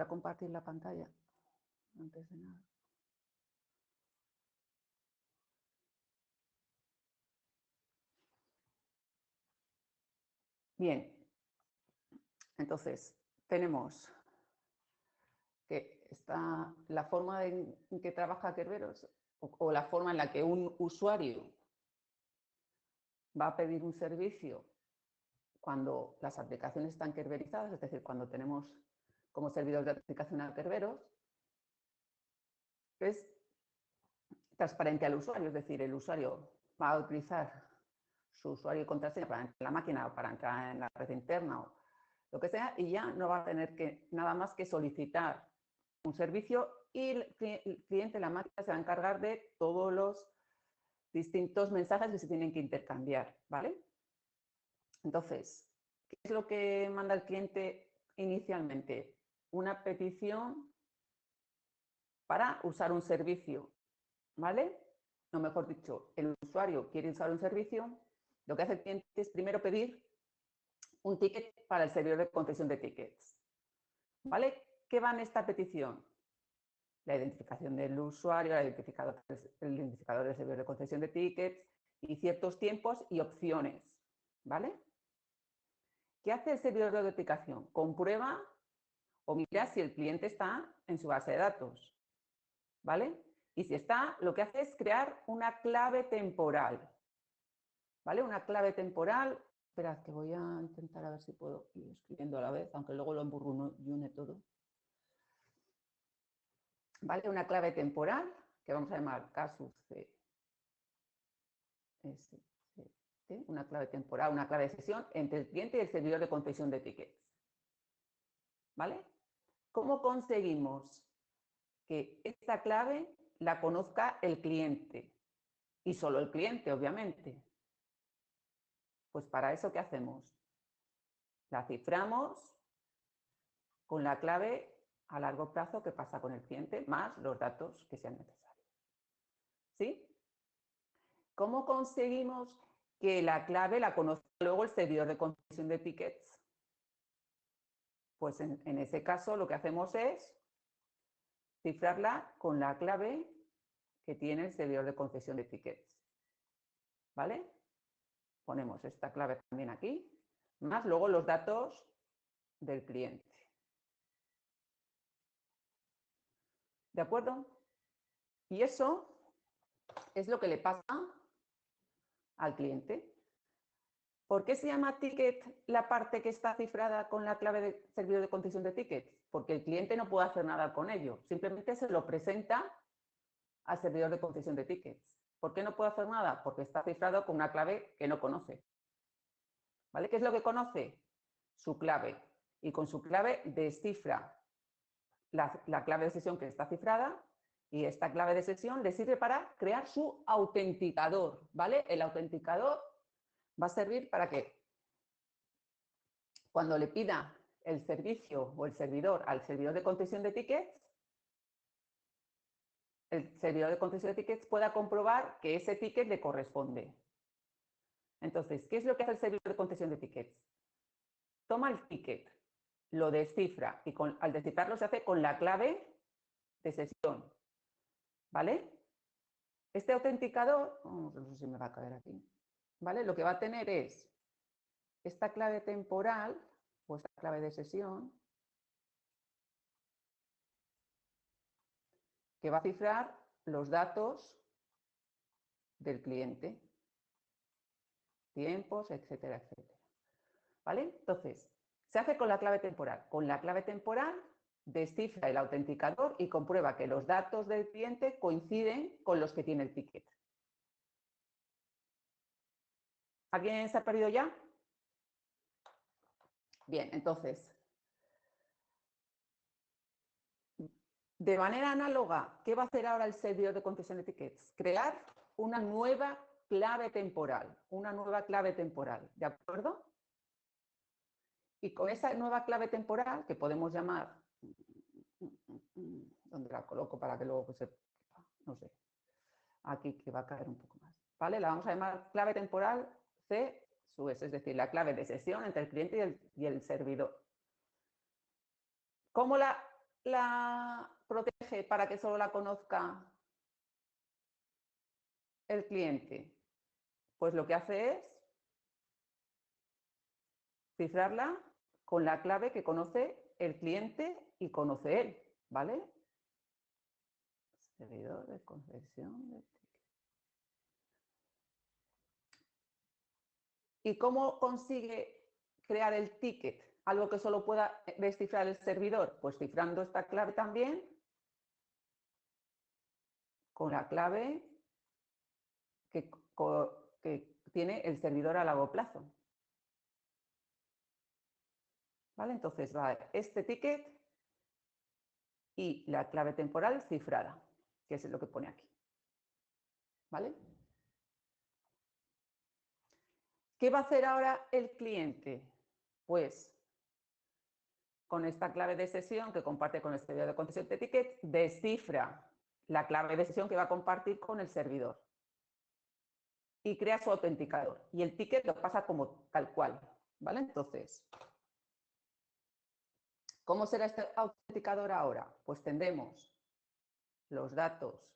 voy a compartir la pantalla antes de nada. Bien, entonces tenemos que está la forma en que trabaja Kerberos o la forma en la que un usuario va a pedir un servicio cuando las aplicaciones están kerberizadas, es decir, cuando tenemos como servidor de aplicación a Kerberos, es transparente al usuario, es decir, el usuario va a utilizar su usuario y contraseña para entrar en la máquina o para entrar en la red interna o lo que sea, y ya no va a tener que nada más que solicitar un servicio y el cliente, la máquina, se va a encargar de todos los distintos mensajes que se tienen que intercambiar, ¿vale? Entonces, ¿qué es lo que manda el cliente inicialmente? Una petición para usar un servicio, ¿vale? O mejor dicho, el usuario quiere usar un servicio, lo que hace el cliente es primero pedir un ticket para el servidor de concesión de tickets, ¿vale? ¿Qué va en esta petición? La identificación del usuario, el identificador del servidor de concesión de tickets y ciertos tiempos y opciones, ¿vale? ¿Qué hace el servidor de autenticación? Comprueba o mira si el cliente está en su base de datos, ¿vale? Y si está, lo que hace es crear una clave temporal, ¿vale? Una clave temporal. Esperad, que voy a intentar a ver si puedo ir escribiendo a la vez, aunque luego lo emburruñe todo. ¿Vale? Una clave temporal que vamos a llamar casus una clave temporal, una clave de sesión entre el cliente y el servidor de concesión de tickets. ¿Vale? ¿Cómo conseguimos que esta clave la conozca el cliente? Y solo el cliente, obviamente. Pues para eso, ¿qué hacemos? La ciframos con la clave a largo plazo que pasa con el cliente, más los datos que sean necesarios. ¿Sí? ¿Cómo conseguimos que la clave la conozca luego el servidor de concesión de tickets? Pues en ese caso lo que hacemos es cifrarla con la clave que tiene el servidor de concesión de tickets. ¿Vale? Ponemos esta clave también aquí, más luego los datos del cliente. ¿De acuerdo? Y eso es lo que le pasa al cliente. ¿Por qué se llama ticket la parte que está cifrada con la clave de servidor de concesión de tickets? Porque el cliente no puede hacer nada con ello. Simplemente se lo presenta al servidor de concesión de tickets. ¿Por qué no puede hacer nada? Porque está cifrado con una clave que no conoce. ¿Vale? ¿Qué es lo que conoce? Su clave. Y con su clave descifra la clave de sesión que está cifrada, y esta clave de sesión le sirve para crear su autenticador, ¿vale? El autenticador va a servir para que cuando le pida el servicio o el servidor al servidor de concesión de tickets, el servidor de concesión de tickets pueda comprobar que ese ticket le corresponde. Entonces, ¿qué es lo que hace el servidor de concesión de tickets? Toma el ticket, lo descifra y al descifrarlo se hace con la clave de sesión, ¿vale? Este autenticador, no sé si me va a caer aquí, ¿vale? Lo que va a tener es esta clave temporal o esta clave de sesión que va a cifrar los datos del cliente, tiempos, etcétera, etcétera. ¿Vale? Entonces, se hace con la clave temporal. Con la clave temporal descifra el autenticador y comprueba que los datos del cliente coinciden con los que tiene el ticket. ¿Alguien se ha perdido ya? Bien, entonces, de manera análoga, ¿qué va a hacer ahora el servidor de concesión de tickets? Crear una nueva clave temporal, ¿de acuerdo? Y con esa nueva clave temporal, que podemos llamar, ¿dónde la coloco para que luego se, no sé, aquí que va a caer un poco más, ¿vale? La vamos a llamar clave temporal C sub S, es decir, la clave de sesión entre el cliente y el servidor. ¿Cómo la la protege para que solo la conozca el cliente? Pues lo que hace es cifrarla con la clave que conoce el cliente y conoce él, ¿vale? Servidor de concesión de ticket. ¿Y cómo consigue crear el ticket? Algo que solo pueda descifrar el servidor, pues cifrando esta clave también con la clave que tiene el servidor a largo plazo. ¿Vale? Entonces va este ticket y la clave temporal cifrada, que es lo que pone aquí. ¿Vale? ¿Qué va a hacer ahora el cliente? Pues con esta clave de sesión que comparte con el servidor de concesión de ticket, descifra la clave de sesión que va a compartir con el servidor y crea su autenticador. Y el ticket lo pasa como tal cual. ¿Vale? Entonces, ¿cómo será este autenticador ahora? Pues tendremos los datos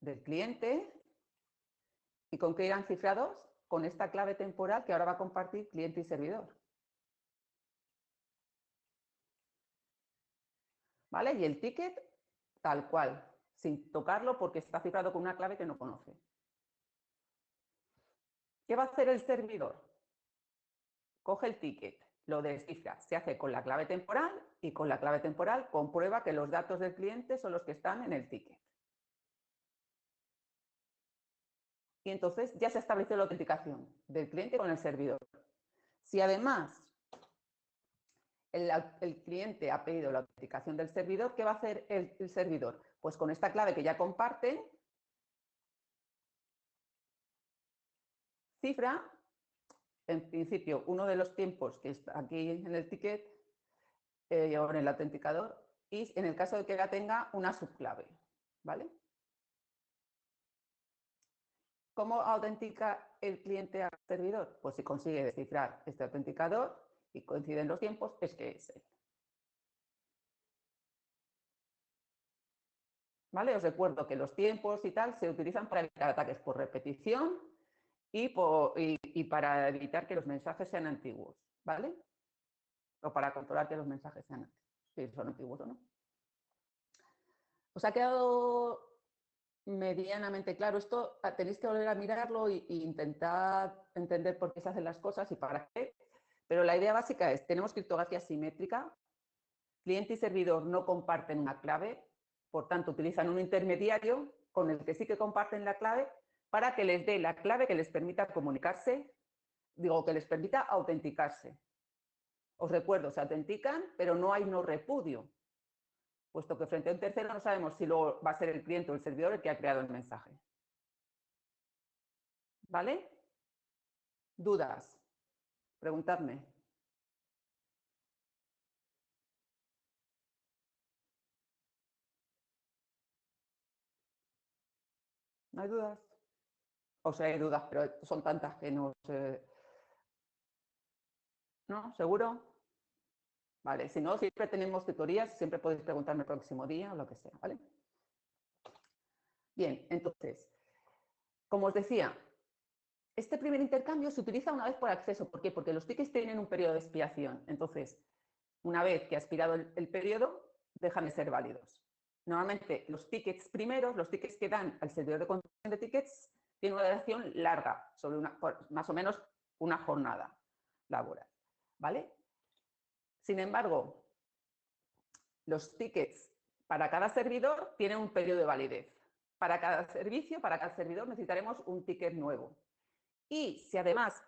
del cliente. ¿Y con qué irán cifrados? Con esta clave temporal que ahora va a compartir cliente y servidor. ¿Vale? Y el ticket tal cual, sin tocarlo porque está cifrado con una clave que no conoce. ¿Qué va a hacer el servidor? Coge el ticket, lo descifra, se hace con la clave temporal y con la clave temporal comprueba que los datos del cliente son los que están en el ticket. Y entonces ya se ha establecido la autenticación del cliente con el servidor. Si además el cliente ha pedido la autenticación del servidor, ¿qué va a hacer el servidor? Pues con esta clave que ya comparten, cifra, en principio, uno de los tiempos que está aquí en el ticket o en el autenticador, y en el caso de que ya tenga una subclave, ¿vale? ¿Cómo autentica el cliente al servidor? Pues si consigue descifrar este autenticador y coinciden los tiempos, es que es él. ¿Vale? Os recuerdo que los tiempos y tal se utilizan para evitar ataques por repetición y para evitar que los mensajes sean antiguos, ¿vale? O para controlar que los mensajes sean antiguos, si son antiguos o no. ¿Os ha quedado medianamente claro? Esto tenéis que volver a mirarlo e intentar entender por qué se hacen las cosas y para qué. Pero la idea básica es, tenemos criptografía simétrica, cliente y servidor no comparten una clave, por tanto utilizan un intermediario con el que sí que comparten la clave para que les dé la clave que les permita comunicarse, digo, que les permita autenticarse. Os recuerdo, se autentican, pero no hay no repudio, puesto que frente a un tercero no sabemos si luego va a ser el cliente o el servidor el que ha creado el mensaje. ¿Vale? ¿Dudas? Preguntadme. ¿No hay dudas? O sea, hay dudas, pero son tantas que no sé. ¿No? ¿Seguro? Vale, si no, siempre tenemos tutorías, siempre podéis preguntarme el próximo día o lo que sea, ¿vale? Bien, entonces, como os decía, este primer intercambio se utiliza una vez por acceso. ¿Por qué? Porque los tickets tienen un periodo de expiación. Entonces, una vez que ha expirado el periodo, dejan de ser válidos. Normalmente, los tickets primeros, los tickets que dan al servidor de concesión de tickets, tienen una duración larga, sobre más o menos una jornada laboral, ¿vale? Sin embargo, los tickets para cada servidor tienen un periodo de validez. Para cada servicio, para cada servidor necesitaremos un ticket nuevo. Y si además,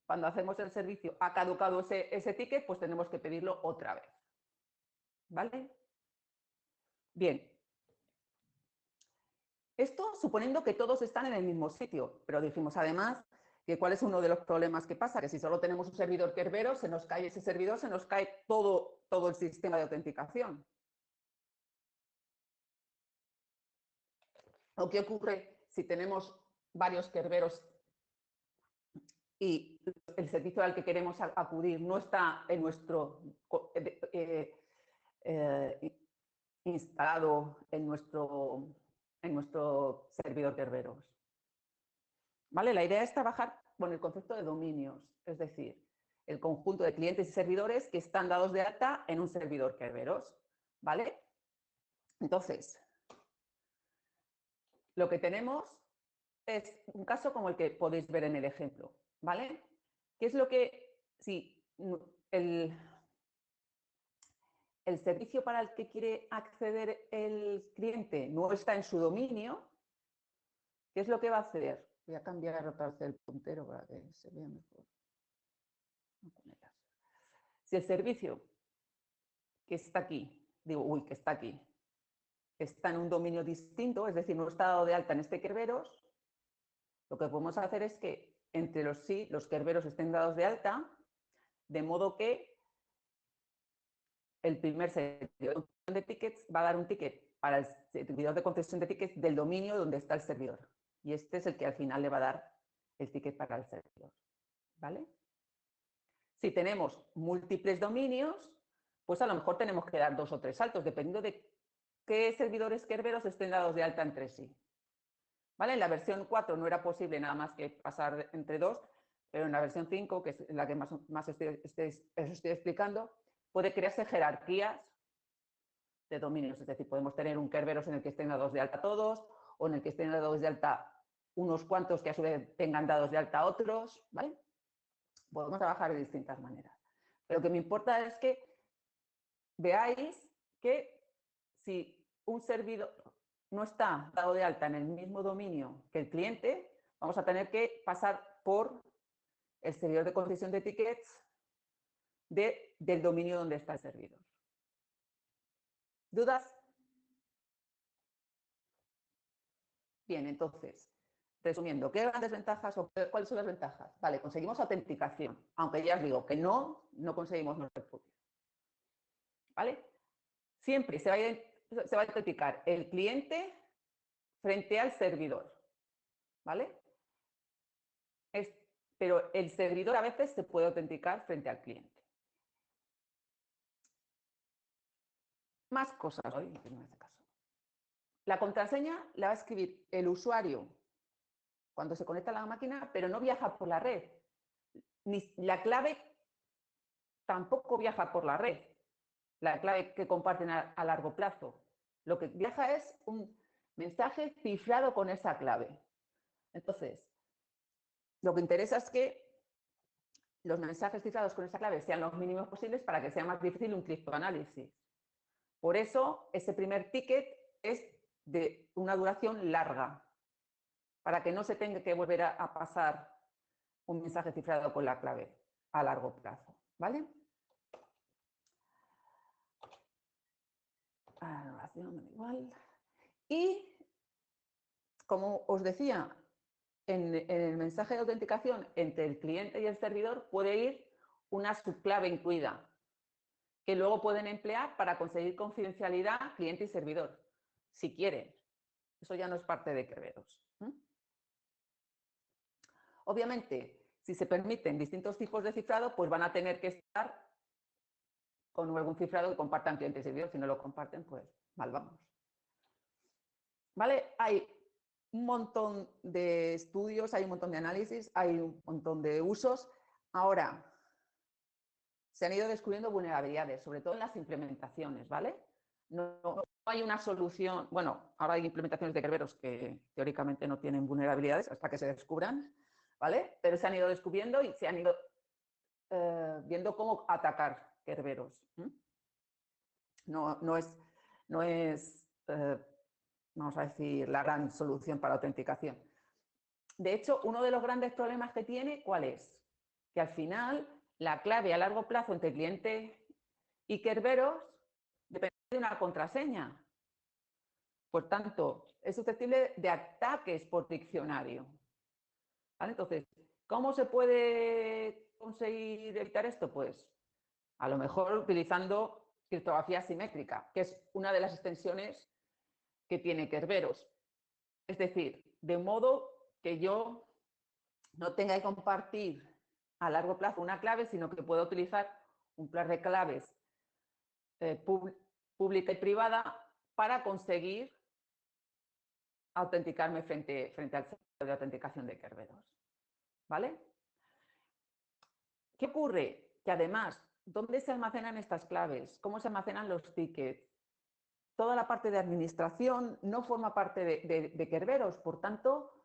cuando hacemos el servicio, ha caducado ese ticket, pues tenemos que pedirlo otra vez. ¿Vale? Bien. Esto suponiendo que todos están en el mismo sitio, pero dijimos además que cuál es uno de los problemas que pasa, que si solo tenemos un servidor Kerbero, se nos cae ese servidor, se nos cae todo el sistema de autenticación. ¿O qué ocurre si tenemos varios Kerberos y el servicio al que queremos acudir no está en nuestro instalado en nuestro servidor Kerberos. ¿Vale? La idea es trabajar con el concepto de dominios, es decir, el conjunto de clientes y servidores que están dados de alta en un servidor Kerberos. ¿Vale? Entonces, lo que tenemos es un caso como el que podéis ver en el ejemplo. ¿Vale? ¿Qué es lo que, si el servicio para el que quiere acceder el cliente no está en su dominio, ¿qué es lo que va a hacer? Voy a cambiar otra vez el puntero para que se vea mejor. Si el servicio que está aquí, que está aquí, está en un dominio distinto, es decir, no está dado de alta en este Kerberos, lo que podemos hacer es que entre los Kerberos estén dados de alta, de modo que el primer servidor de tickets va a dar un ticket para el servidor de concesión de tickets del dominio donde está el servidor. Y este es el que al final le va a dar el ticket para el servidor. ¿Vale? Si tenemos múltiples dominios, pues a lo mejor tenemos que dar 2 o 3 saltos, dependiendo de qué servidores Kerberos estén dados de alta entre sí. ¿Vale? En la versión 4 no era posible nada más que pasar entre 2, pero en la versión 5, que es la que más os estoy explicando, puede crearse jerarquías de dominios. Es decir, podemos tener un Kerberos en el que estén dados de alta todos, o en el que estén dados de alta unos cuantos que a su vez tengan dados de alta otros. ¿Vale? Podemos trabajar de distintas maneras. Pero lo que me importa es que veáis que si un servidor no está dado de alta en el mismo dominio que el cliente, vamos a tener que pasar por el servidor de concesión de tickets del dominio donde está el servidor. ¿Dudas? Bien, entonces, resumiendo, ¿qué grandes ventajas o cuáles son las ventajas? Vale, conseguimos autenticación, aunque ya os digo que no conseguimos no refugio. ¿Vale? Siempre se va a autenticar el cliente frente al servidor. ¿Vale? Pero el servidor a veces se puede autenticar frente al cliente. Más cosas hoy, en este caso. La contraseña la va a escribir el usuario cuando se conecta a la máquina, pero no viaja por la red. Ni la clave tampoco viaja por la red, la clave que comparten a largo plazo. Lo que viaja es un mensaje cifrado con esa clave. Entonces, lo que interesa es que los mensajes cifrados con esa clave sean los mínimos posibles para que sea más difícil un criptoanálisis. Por eso, ese primer ticket es de una duración larga, para que no se tenga que volver a pasar un mensaje cifrado con la clave a largo plazo. ¿Vale? Igual. Y, como os decía, en el mensaje de autenticación entre el cliente y el servidor puede ir una subclave incluida, que luego pueden emplear para conseguir confidencialidad cliente y servidor, si quieren. Eso ya no es parte de Kerberos. Obviamente, si se permiten distintos tipos de cifrado, pues van a tener que estar con algún cifrado que compartan cliente y servidor. Si no lo comparten, pues mal vamos. ¿Vale? Hay un montón de estudios, hay un montón de análisis, hay un montón de usos. Ahora, se han ido descubriendo vulnerabilidades, sobre todo en las implementaciones, ¿vale? No hay una solución, bueno, ahora hay implementaciones de Kerberos que teóricamente no tienen vulnerabilidades hasta que se descubran, ¿vale? Pero se han ido descubriendo y se han ido viendo cómo atacar Kerberos. No es vamos a decir, la gran solución para la autenticación. De hecho, uno de los grandes problemas que tiene, ¿cuál es? Que al final la clave a largo plazo entre cliente y Kerberos depende de una contraseña. Por tanto, es susceptible de ataques por diccionario. ¿Vale? Entonces, ¿cómo se puede conseguir evitar esto? Pues a lo mejor utilizando criptografía simétrica, que es una de las extensiones que tiene Kerberos. Es decir, de modo que yo no tenga que compartir a largo plazo una clave, sino que pueda utilizar un par de claves pública y privada para conseguir autenticarme frente al servidor de autenticación de Kerberos. ¿Vale? ¿Qué ocurre? Que además, ¿dónde se almacenan estas claves? ¿Cómo se almacenan los tickets? Toda la parte de administración no forma parte de Kerberos, por tanto,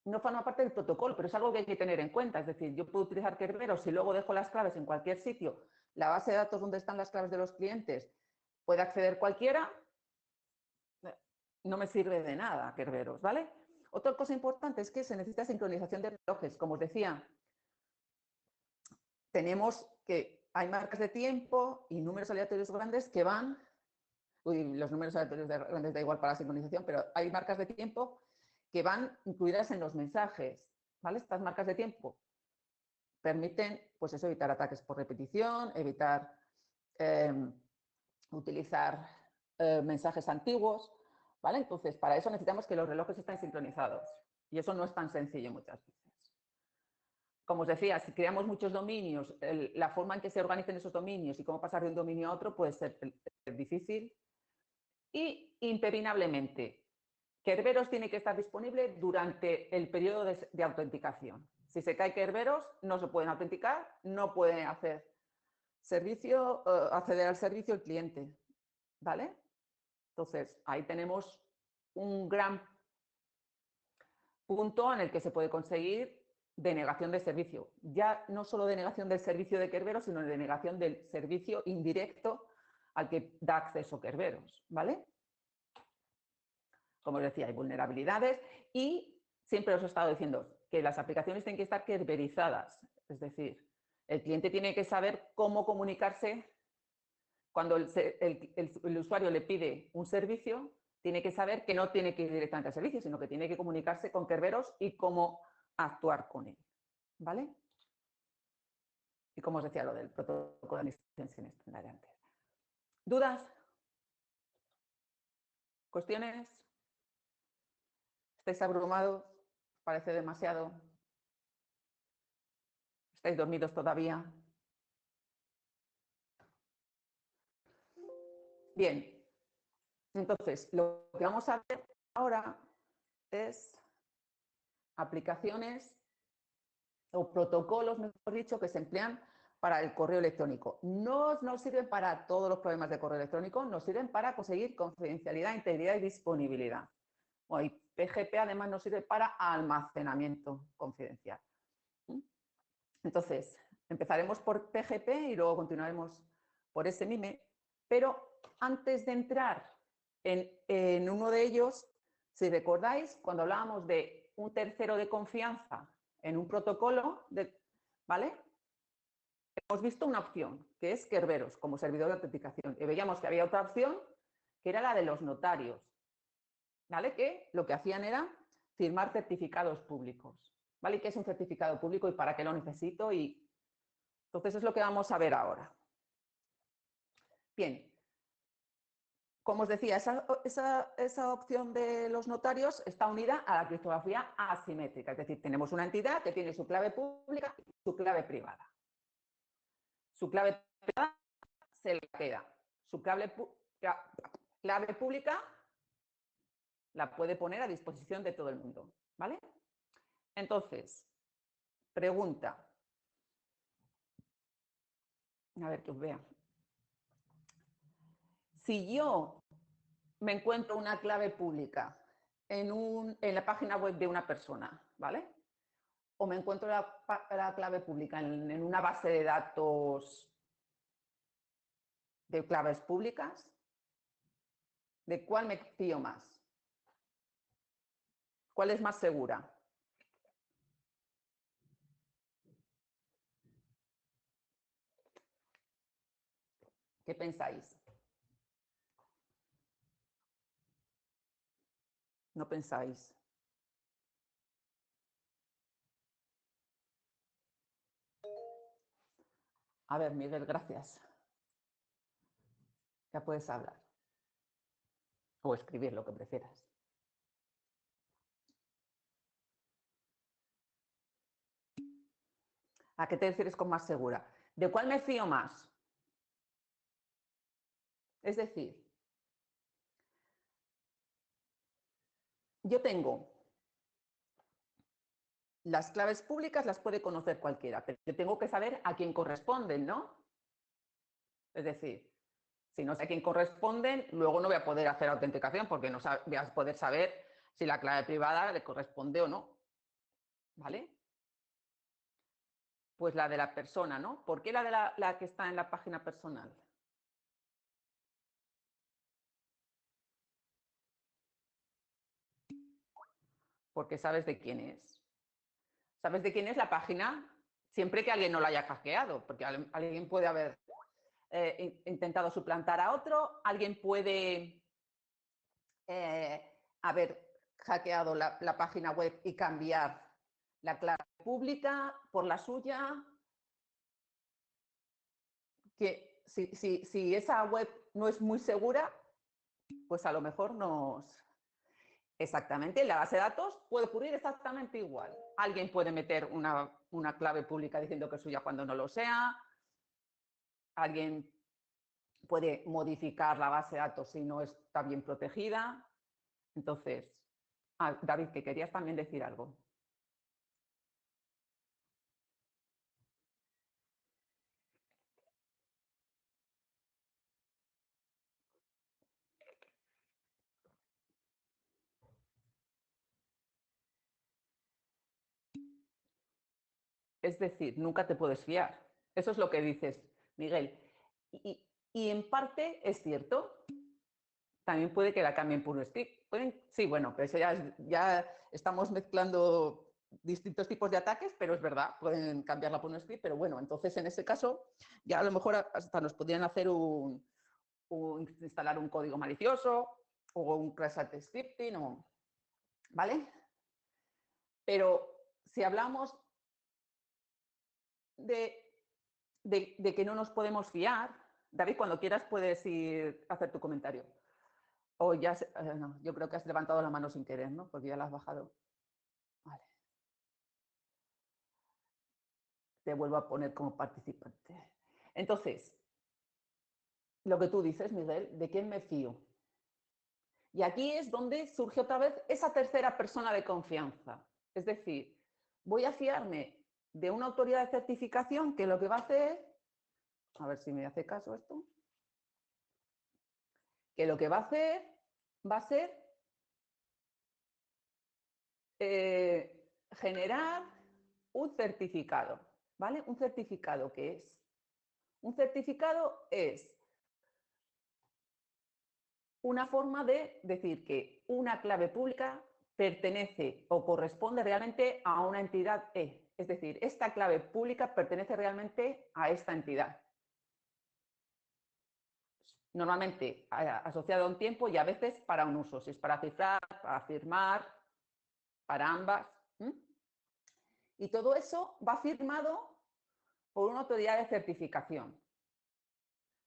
no forma parte del protocolo, pero es algo que hay que tener en cuenta. Es decir, yo puedo utilizar Kerberos y luego dejo las claves en cualquier sitio. La base de datos donde están las claves de los clientes puede acceder cualquiera. No me sirve de nada Kerberos, ¿vale? Otra cosa importante es que se necesita sincronización de relojes. Como os decía, tenemos que hay marcas de tiempo y números aleatorios grandes que van, los números aleatorios grandes da igual para la sincronización, pero hay marcas de tiempo que van incluidas en los mensajes, ¿vale? Estas marcas de tiempo permiten, pues eso, evitar ataques por repetición, evitar utilizar mensajes antiguos, ¿vale? Entonces, para eso necesitamos que los relojes estén sincronizados y eso no es tan sencillo muchas veces. Como os decía, si creamos muchos dominios, la forma en que se organicen esos dominios y cómo pasar de un dominio a otro puede ser difícil. Y impepinablemente, Kerberos tiene que estar disponible durante el periodo de autenticación. Si se cae Kerberos, no se pueden autenticar, no pueden hacer servicio, acceder al servicio el cliente. ¿Vale? Entonces, ahí tenemos un gran punto en el que se puede conseguir denegación de servicio. Ya no solo denegación del servicio de Kerberos, sino denegación del servicio indirecto al que da acceso Kerberos, ¿vale? Como os decía, hay vulnerabilidades y siempre os he estado diciendo que las aplicaciones tienen que estar kerberizadas, es decir, el cliente tiene que saber cómo comunicarse cuando el usuario le pide un servicio, tiene que saber que no tiene que ir directamente al servicio, sino que tiene que comunicarse con Kerberos y cómo actuar con él, ¿vale? Y como os decía, lo del protocolo de administración sin estándar de antes. ¿Dudas? ¿Cuestiones? ¿Estáis abrumados? ¿Parece demasiado? ¿Estáis dormidos todavía? Bien, entonces lo que vamos a ver ahora es aplicaciones o protocolos, mejor dicho, que se emplean para el correo electrónico. No nos sirven para todos los problemas de correo electrónico, nos sirven para conseguir confidencialidad, integridad y disponibilidad. Bueno, y PGP además nos sirve para almacenamiento confidencial. Entonces, empezaremos por PGP y luego continuaremos por SMIME, pero antes de entrar en uno de ellos, si recordáis, cuando hablábamos de un tercero de confianza en un protocolo, ¿vale? Hemos visto una opción, que es Kerberos, como servidor de autenticación. Y veíamos que había otra opción, que era la de los notarios, ¿vale? Que lo que hacían era firmar certificados públicos, ¿vale? ¿Y qué es un certificado público y para qué lo necesito? Y entonces es lo que vamos a ver ahora. Bien, como os decía, esa opción de los notarios está unida a la criptografía asimétrica, es decir, tenemos una entidad que tiene su clave pública y su clave privada. Su clave privada se la queda. Su clave pública la puede poner a disposición de todo el mundo, ¿vale? Entonces, pregunta. A ver que os vea. Si yo me encuentro una clave pública en la página web de una persona, ¿vale? O me encuentro la clave pública en una base de datos de claves públicas, ¿de cuál me fío más? ¿Cuál es más segura? ¿Qué pensáis? ¿No pensáis? A ver, Miguel, gracias. Ya puedes hablar. O escribir, lo que prefieras. ¿A qué te refieres con más segura? ¿De cuál me fío más? Es decir, yo tengo las claves públicas, las puede conocer cualquiera, pero yo tengo que saber a quién corresponden, ¿no? Es decir, si no sé a quién corresponden, luego no voy a poder hacer autenticación porque no voy a poder saber si la clave privada le corresponde o no. ¿Vale? Pues la de la persona, ¿no? ¿Por qué la de la que está en la página personal? Porque sabes de quién es. Sabes de quién es la página siempre que alguien no la haya hackeado, porque alguien puede haber intentado suplantar a otro, alguien puede haber hackeado la página web y cambiar la clave pública por la suya, que si esa web no es muy segura, pues a lo mejor nos... Exactamente, en la base de datos puede ocurrir exactamente igual. Alguien puede meter una clave pública diciendo que es suya cuando no lo sea, alguien puede modificar la base de datos si no está bien protegida. Entonces, David, que querías también decir algo. Es decir, nunca te puedes fiar. Eso es lo que dices, Miguel. Y en parte es cierto. También puede que la cambien por un stick. Sí, bueno, pero eso ya estamos mezclando distintos tipos de ataques, pero es verdad, pueden cambiarla por un script, pero bueno, entonces en ese caso ya a lo mejor hasta nos podrían hacer instalar un código malicioso o un crash at scripting, ¿vale? Pero si hablamos de, de que no nos podemos fiar, David, cuando quieras puedes ir a hacer tu comentario. O ya, no, yo creo que has levantado la mano sin querer, ¿no? Porque ya la has bajado. Vale. Te vuelvo a poner como participante. Entonces, lo que tú dices, Miguel, ¿de quién me fío? Y aquí es donde surge otra vez esa tercera persona de confianza. Es decir, voy a fiarme de una autoridad de certificación que lo que va a hacer, a ver si me hace caso esto, que lo que va a hacer va a ser generar un certificado, ¿vale? ¿Un certificado qué es? Un certificado es una forma de decir que una clave pública pertenece o corresponde realmente a una entidad E. Es decir, esta clave pública pertenece realmente a esta entidad. Normalmente asociado a un tiempo y a veces para un uso, si es para cifrar, para firmar, para ambas. Y todo eso va firmado por una autoridad de certificación.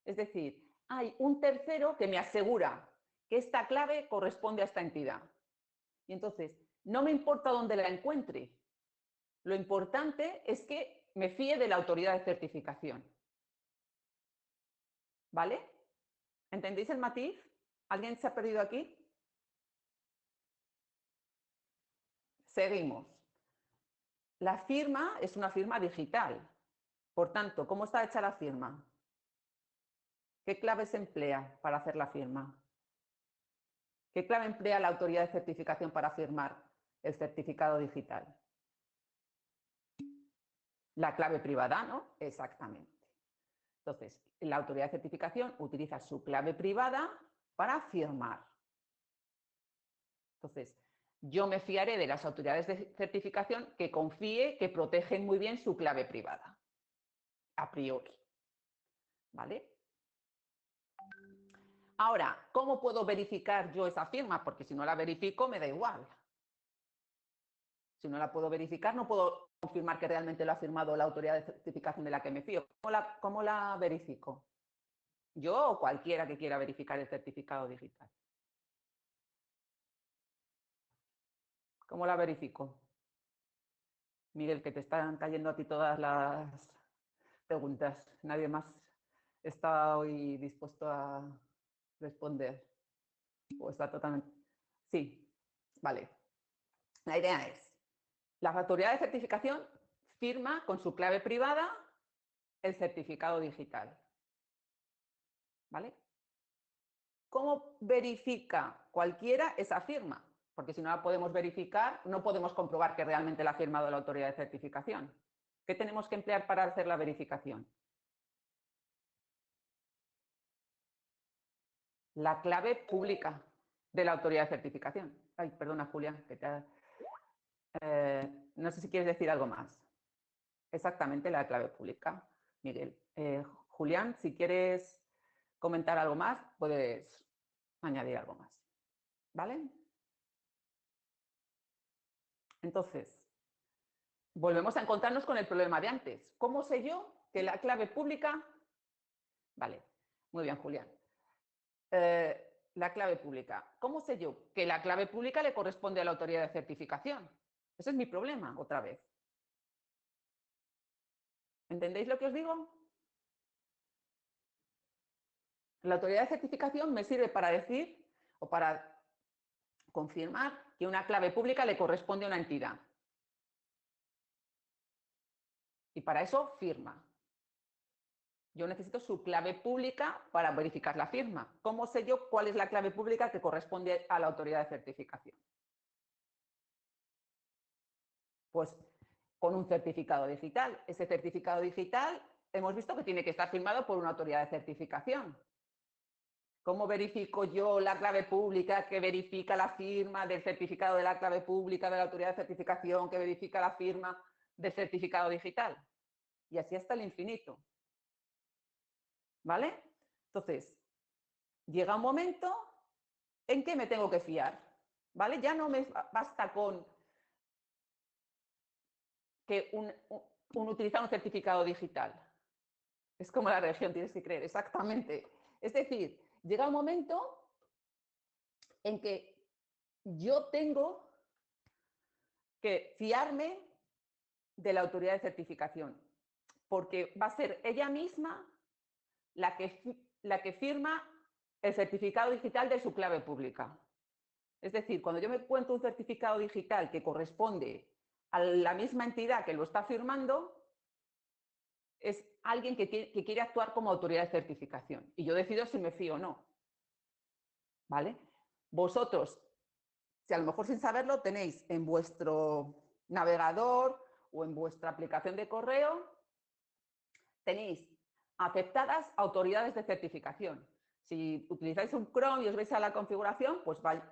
Es decir, hay un tercero que me asegura que esta clave corresponde a esta entidad. Y entonces, no me importa dónde la encuentre. Lo importante es que me fíe de la autoridad de certificación. ¿Vale? ¿Entendéis el matiz? ¿Alguien se ha perdido aquí? Seguimos. La firma es una firma digital. Por tanto, ¿cómo está hecha la firma? ¿Qué clave se emplea para hacer la firma? ¿Qué clave emplea la autoridad de certificación para firmar el certificado digital? La clave privada, ¿no? Exactamente. Entonces, la autoridad de certificación utiliza su clave privada para firmar. Entonces, yo me fiaré de las autoridades de certificación que confíe que protegen muy bien su clave privada, a priori. ¿Vale? Ahora, ¿cómo puedo verificar yo esa firma? Porque si no la verifico, me da igual. Si no la puedo verificar, no puedo confirmar que realmente lo ha firmado la autoridad de certificación de la que me fío. ¿Cómo la verifico? Yo o cualquiera que quiera verificar el certificado digital. ¿Cómo la verifico? Miguel, que te están cayendo a ti todas las preguntas. Nadie más está hoy dispuesto a... responder. O está totalmente... Sí, vale. La idea es, la autoridad de certificación firma con su clave privada el certificado digital. ¿Vale? ¿Cómo verifica cualquiera esa firma? Porque si no la podemos verificar, no podemos comprobar que realmente la ha firmado la autoridad de certificación. ¿Qué tenemos que emplear para hacer la verificación? La clave pública de la autoridad de certificación. Ay, perdona, Julia, que no sé si quieres decir algo más. Exactamente, la clave pública, Miguel. Julián, si quieres comentar algo más, puedes añadir algo más. ¿Vale? Entonces, volvemos a encontrarnos con el problema de antes. ¿Cómo sé yo que la clave pública... Vale, muy bien, Julián. La clave pública. ¿Cómo sé yo que la clave pública le corresponde a la autoridad de certificación? Ese es mi problema, otra vez. ¿Entendéis lo que os digo? La autoridad de certificación me sirve para decir o para confirmar que una clave pública le corresponde a una entidad. Y para eso firma. Yo necesito su clave pública para verificar la firma. ¿Cómo sé yo cuál es la clave pública que corresponde a la autoridad de certificación? Pues con un certificado digital. Ese certificado digital hemos visto que tiene que estar firmado por una autoridad de certificación. ¿Cómo verifico yo la clave pública que verifica la firma del certificado de la clave pública de la autoridad de certificación que verifica la firma del certificado digital? Y así hasta el infinito. ¿Vale? Entonces, llega un momento en que me tengo que fiar. ¿Vale? Ya no me basta con que utilizar un certificado digital. Es como la religión, tienes que creer, exactamente. Es decir, llega un momento en que yo tengo que fiarme de la autoridad de certificación, porque va a ser ella misma la que firma el certificado digital de su clave pública. Es decir, cuando yo me encuentro un certificado digital que corresponde a la misma entidad que lo está firmando, es alguien que quiere actuar como autoridad de certificación. Y yo decido si me fío o no. ¿Vale? Vosotros, si a lo mejor sin saberlo, tenéis en vuestro navegador o en vuestra aplicación de correo, tenéis aceptadas autoridades de certificación. Si utilizáis un Chrome y os vais a la configuración, pues vais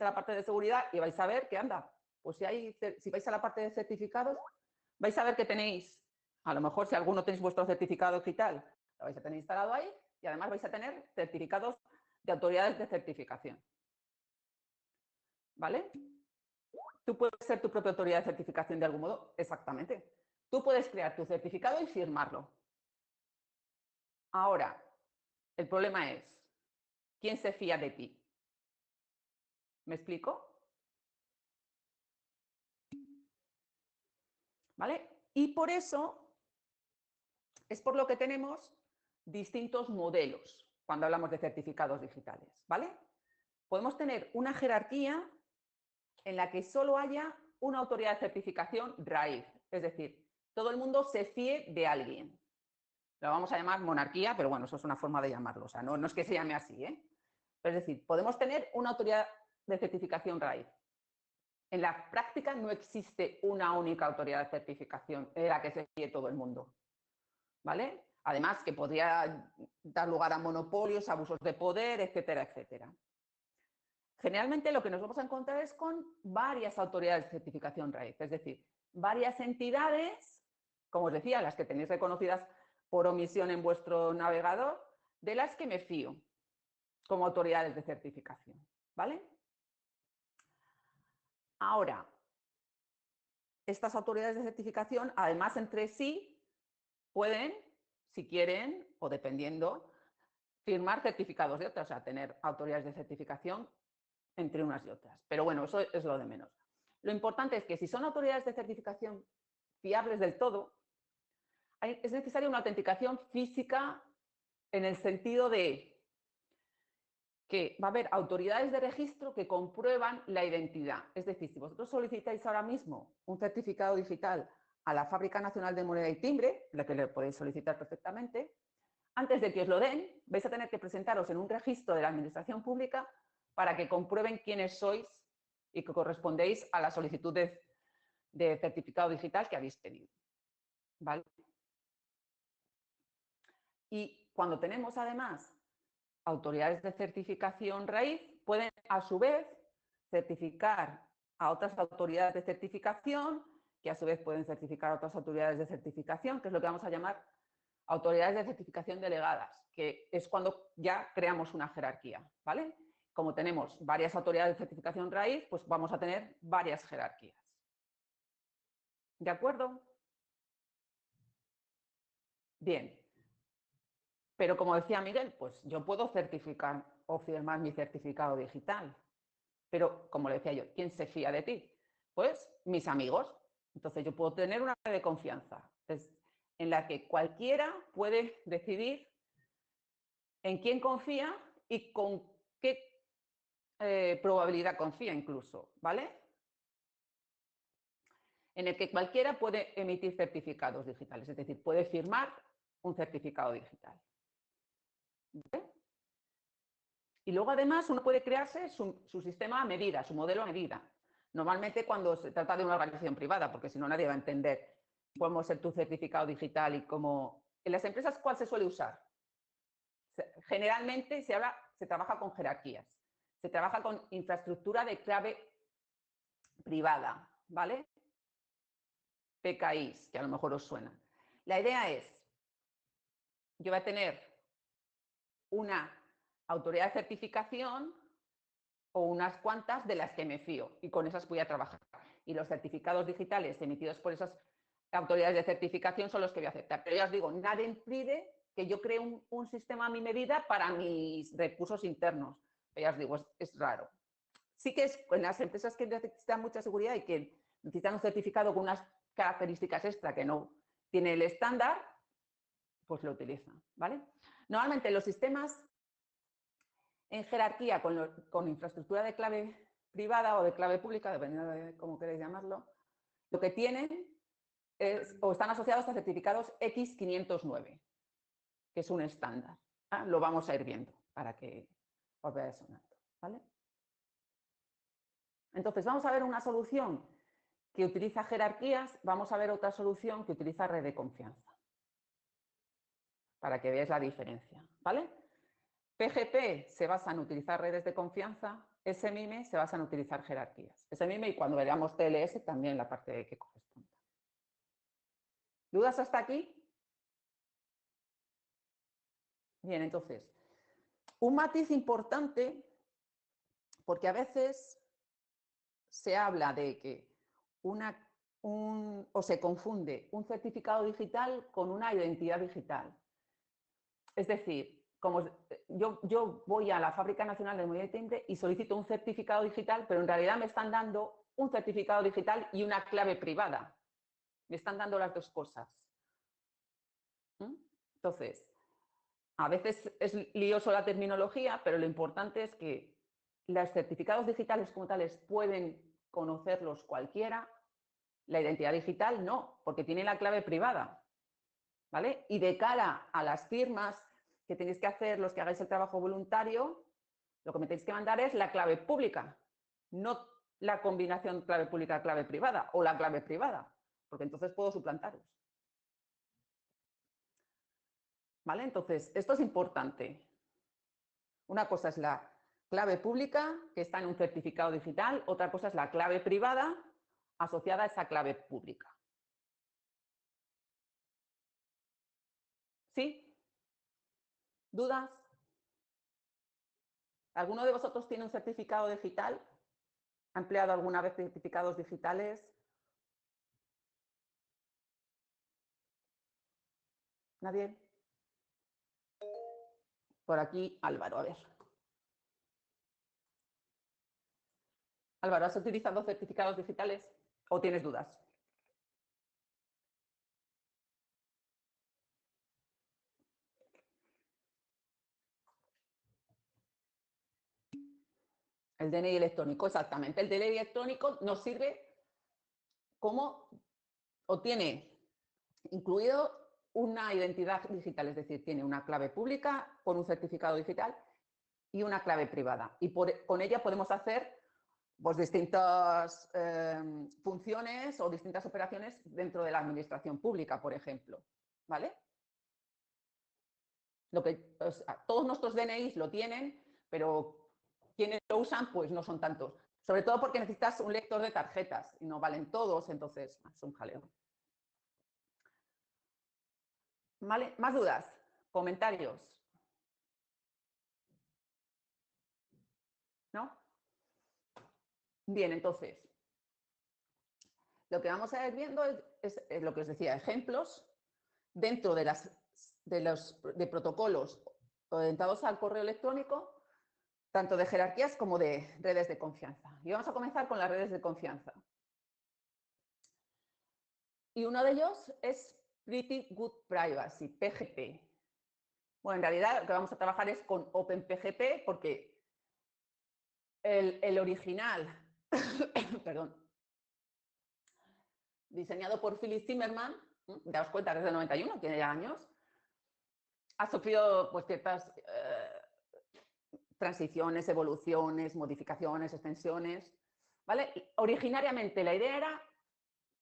a la parte de seguridad y vais a ver que anda. Pues si vais a la parte de certificados, vais a ver que tenéis, a lo mejor si alguno tenéis vuestro certificado digital, lo vais a tener instalado ahí y además vais a tener certificados de autoridades de certificación. ¿Vale? Tú puedes ser tu propia autoridad de certificación de algún modo. Exactamente. Tú puedes crear tu certificado y firmarlo. Ahora, el problema es, ¿quién se fía de ti? ¿Me explico? ¿Vale? Y por eso es por lo que tenemos distintos modelos cuando hablamos de certificados digitales. ¿Vale? Podemos tener una jerarquía en la que solo haya una autoridad de certificación raíz, es decir, todo el mundo se fíe de alguien. Lo vamos a llamar monarquía, pero bueno, eso es una forma de llamarlo, o sea, no es que se llame así, ¿eh? Pero es decir, podemos tener una autoridad de certificación raíz. En la práctica no existe una única autoridad de certificación en la que se fíe todo el mundo, ¿vale? Además, que podría dar lugar a monopolios, abusos de poder, etcétera, etcétera. Generalmente lo que nos vamos a encontrar es con varias autoridades de certificación raíz, es decir, varias entidades, como os decía, las que tenéis reconocidas por omisión en vuestro navegador, de las que me fío como autoridades de certificación, ¿vale? Ahora, estas autoridades de certificación, además entre sí, pueden, si quieren o dependiendo, firmar certificados de otras, o sea, tener autoridades de certificación entre unas y otras. Pero bueno, eso es lo de menos. Lo importante es que si son autoridades de certificación fiables del todo, es necesaria una autenticación física en el sentido de que va a haber autoridades de registro que comprueban la identidad. Es decir, si vosotros solicitáis ahora mismo un certificado digital a la Fábrica Nacional de Moneda y Timbre, la que le podéis solicitar perfectamente, antes de que os lo den, vais a tener que presentaros en un registro de la Administración Pública para que comprueben quiénes sois y que correspondéis a la solicitud de certificado digital que habéis pedido. ¿Vale? Y cuando tenemos además autoridades de certificación raíz, pueden a su vez certificar a otras autoridades de certificación, que a su vez pueden certificar a otras autoridades de certificación, que es lo que vamos a llamar autoridades de certificación delegadas, que es cuando ya creamos una jerarquía, ¿vale? Como tenemos varias autoridades de certificación raíz, pues vamos a tener varias jerarquías. ¿De acuerdo? Bien. Pero como decía Miguel, pues yo puedo certificar o firmar mi certificado digital. Pero, como le decía yo, ¿quién se fía de ti? Pues mis amigos. Entonces yo puedo tener una red de confianza en la que cualquiera puede decidir en quién confía y con qué probabilidad confía incluso, ¿vale? En el que cualquiera puede emitir certificados digitales, es decir, puede firmar un certificado digital. ¿Vale? Y luego además uno puede crearse su sistema a medida, su modelo a medida. Normalmente cuando se trata de una organización privada, porque si no nadie va a entender cómo ser tu certificado digital y cómo... En las empresas, ¿cuál se suele usar? Generalmente se trabaja con jerarquías. Se trabaja con infraestructura de clave privada, ¿vale? PKIs, que a lo mejor os suena. La idea es, yo voy a tener una autoridad de certificación o unas cuantas de las que me fío y con esas voy a trabajar. Y los certificados digitales emitidos por esas autoridades de certificación son los que voy a aceptar. Pero ya os digo, nada impide que yo cree un sistema a mi medida para mis recursos internos. Pero ya os digo, es raro. Sí que es en las empresas que necesitan mucha seguridad y que necesitan un certificado con unas características extra que no tiene el estándar, pues lo utilizan, ¿vale? Normalmente los sistemas en jerarquía con infraestructura de clave privada o de clave pública, dependiendo de cómo queréis llamarlo, lo que tienen es, o están asociados a certificados X509, que es un estándar. ¿Ah? Lo vamos a ir viendo para que os veáis sonando, ¿vale? Entonces, vamos a ver una solución que utiliza jerarquías, vamos a ver otra solución que utiliza red de confianza, para que veáis la diferencia, ¿vale? PGP se basa en utilizar redes de confianza, SMIME se basa en utilizar jerarquías. SMIME y cuando veamos TLS también la parte que corresponde. ¿Dudas hasta aquí? Bien, entonces, un matiz importante, porque a veces se habla de que o se confunde un certificado digital con una identidad digital. Es decir, como yo voy a la Fábrica Nacional de Moneda y Timbre y solicito un certificado digital, pero en realidad me están dando un certificado digital y una clave privada. Me están dando las dos cosas. Entonces, a veces es lioso la terminología, pero lo importante es que los certificados digitales como tales pueden conocerlos cualquiera, la identidad digital no, porque tiene la clave privada. ¿Vale? Y de cara a las firmas que tenéis que hacer los que hagáis el trabajo voluntario, lo que me tenéis que mandar es la clave pública, no la combinación clave pública-clave privada o la clave privada, porque entonces puedo suplantaros. ¿Vale? Entonces, esto es importante. Una cosa es la clave pública, que está en un certificado digital, otra cosa es la clave privada asociada a esa clave pública. ¿Sí? ¿Dudas? ¿Alguno de vosotros tiene un certificado digital? ¿Ha empleado alguna vez certificados digitales? ¿Nadie? Por aquí, Álvaro, a ver. Álvaro, ¿has utilizado certificados digitales o tienes dudas? El DNI electrónico, exactamente. El DNI electrónico nos sirve como, o tiene incluido una identidad digital, es decir, tiene una clave pública con un certificado digital y una clave privada. Y con ella podemos hacer pues, distintas funciones o distintas operaciones dentro de la administración pública, por ejemplo. ¿Vale? Todos nuestros DNIs lo tienen, pero quienes lo usan pues no son tantos. Sobre todo porque necesitas un lector de tarjetas y no valen todos, entonces es un jaleo. ¿Vale? ¿Más dudas? ¿Comentarios? ¿No? Bien, entonces, lo que vamos a ir viendo es lo que os decía, ejemplos dentro de protocolos orientados al correo electrónico, tanto de jerarquías como de redes de confianza. Y vamos a comenzar con las redes de confianza. Y uno de ellos es Pretty Good Privacy, PGP. Bueno, en realidad lo que vamos a trabajar es con OpenPGP porque el original, perdón, diseñado por Philip Zimmermann, daos cuenta que es del 91, tiene ya años, ha sufrido pues, ciertas transiciones, evoluciones, modificaciones, extensiones. ¿Vale? Originariamente la idea era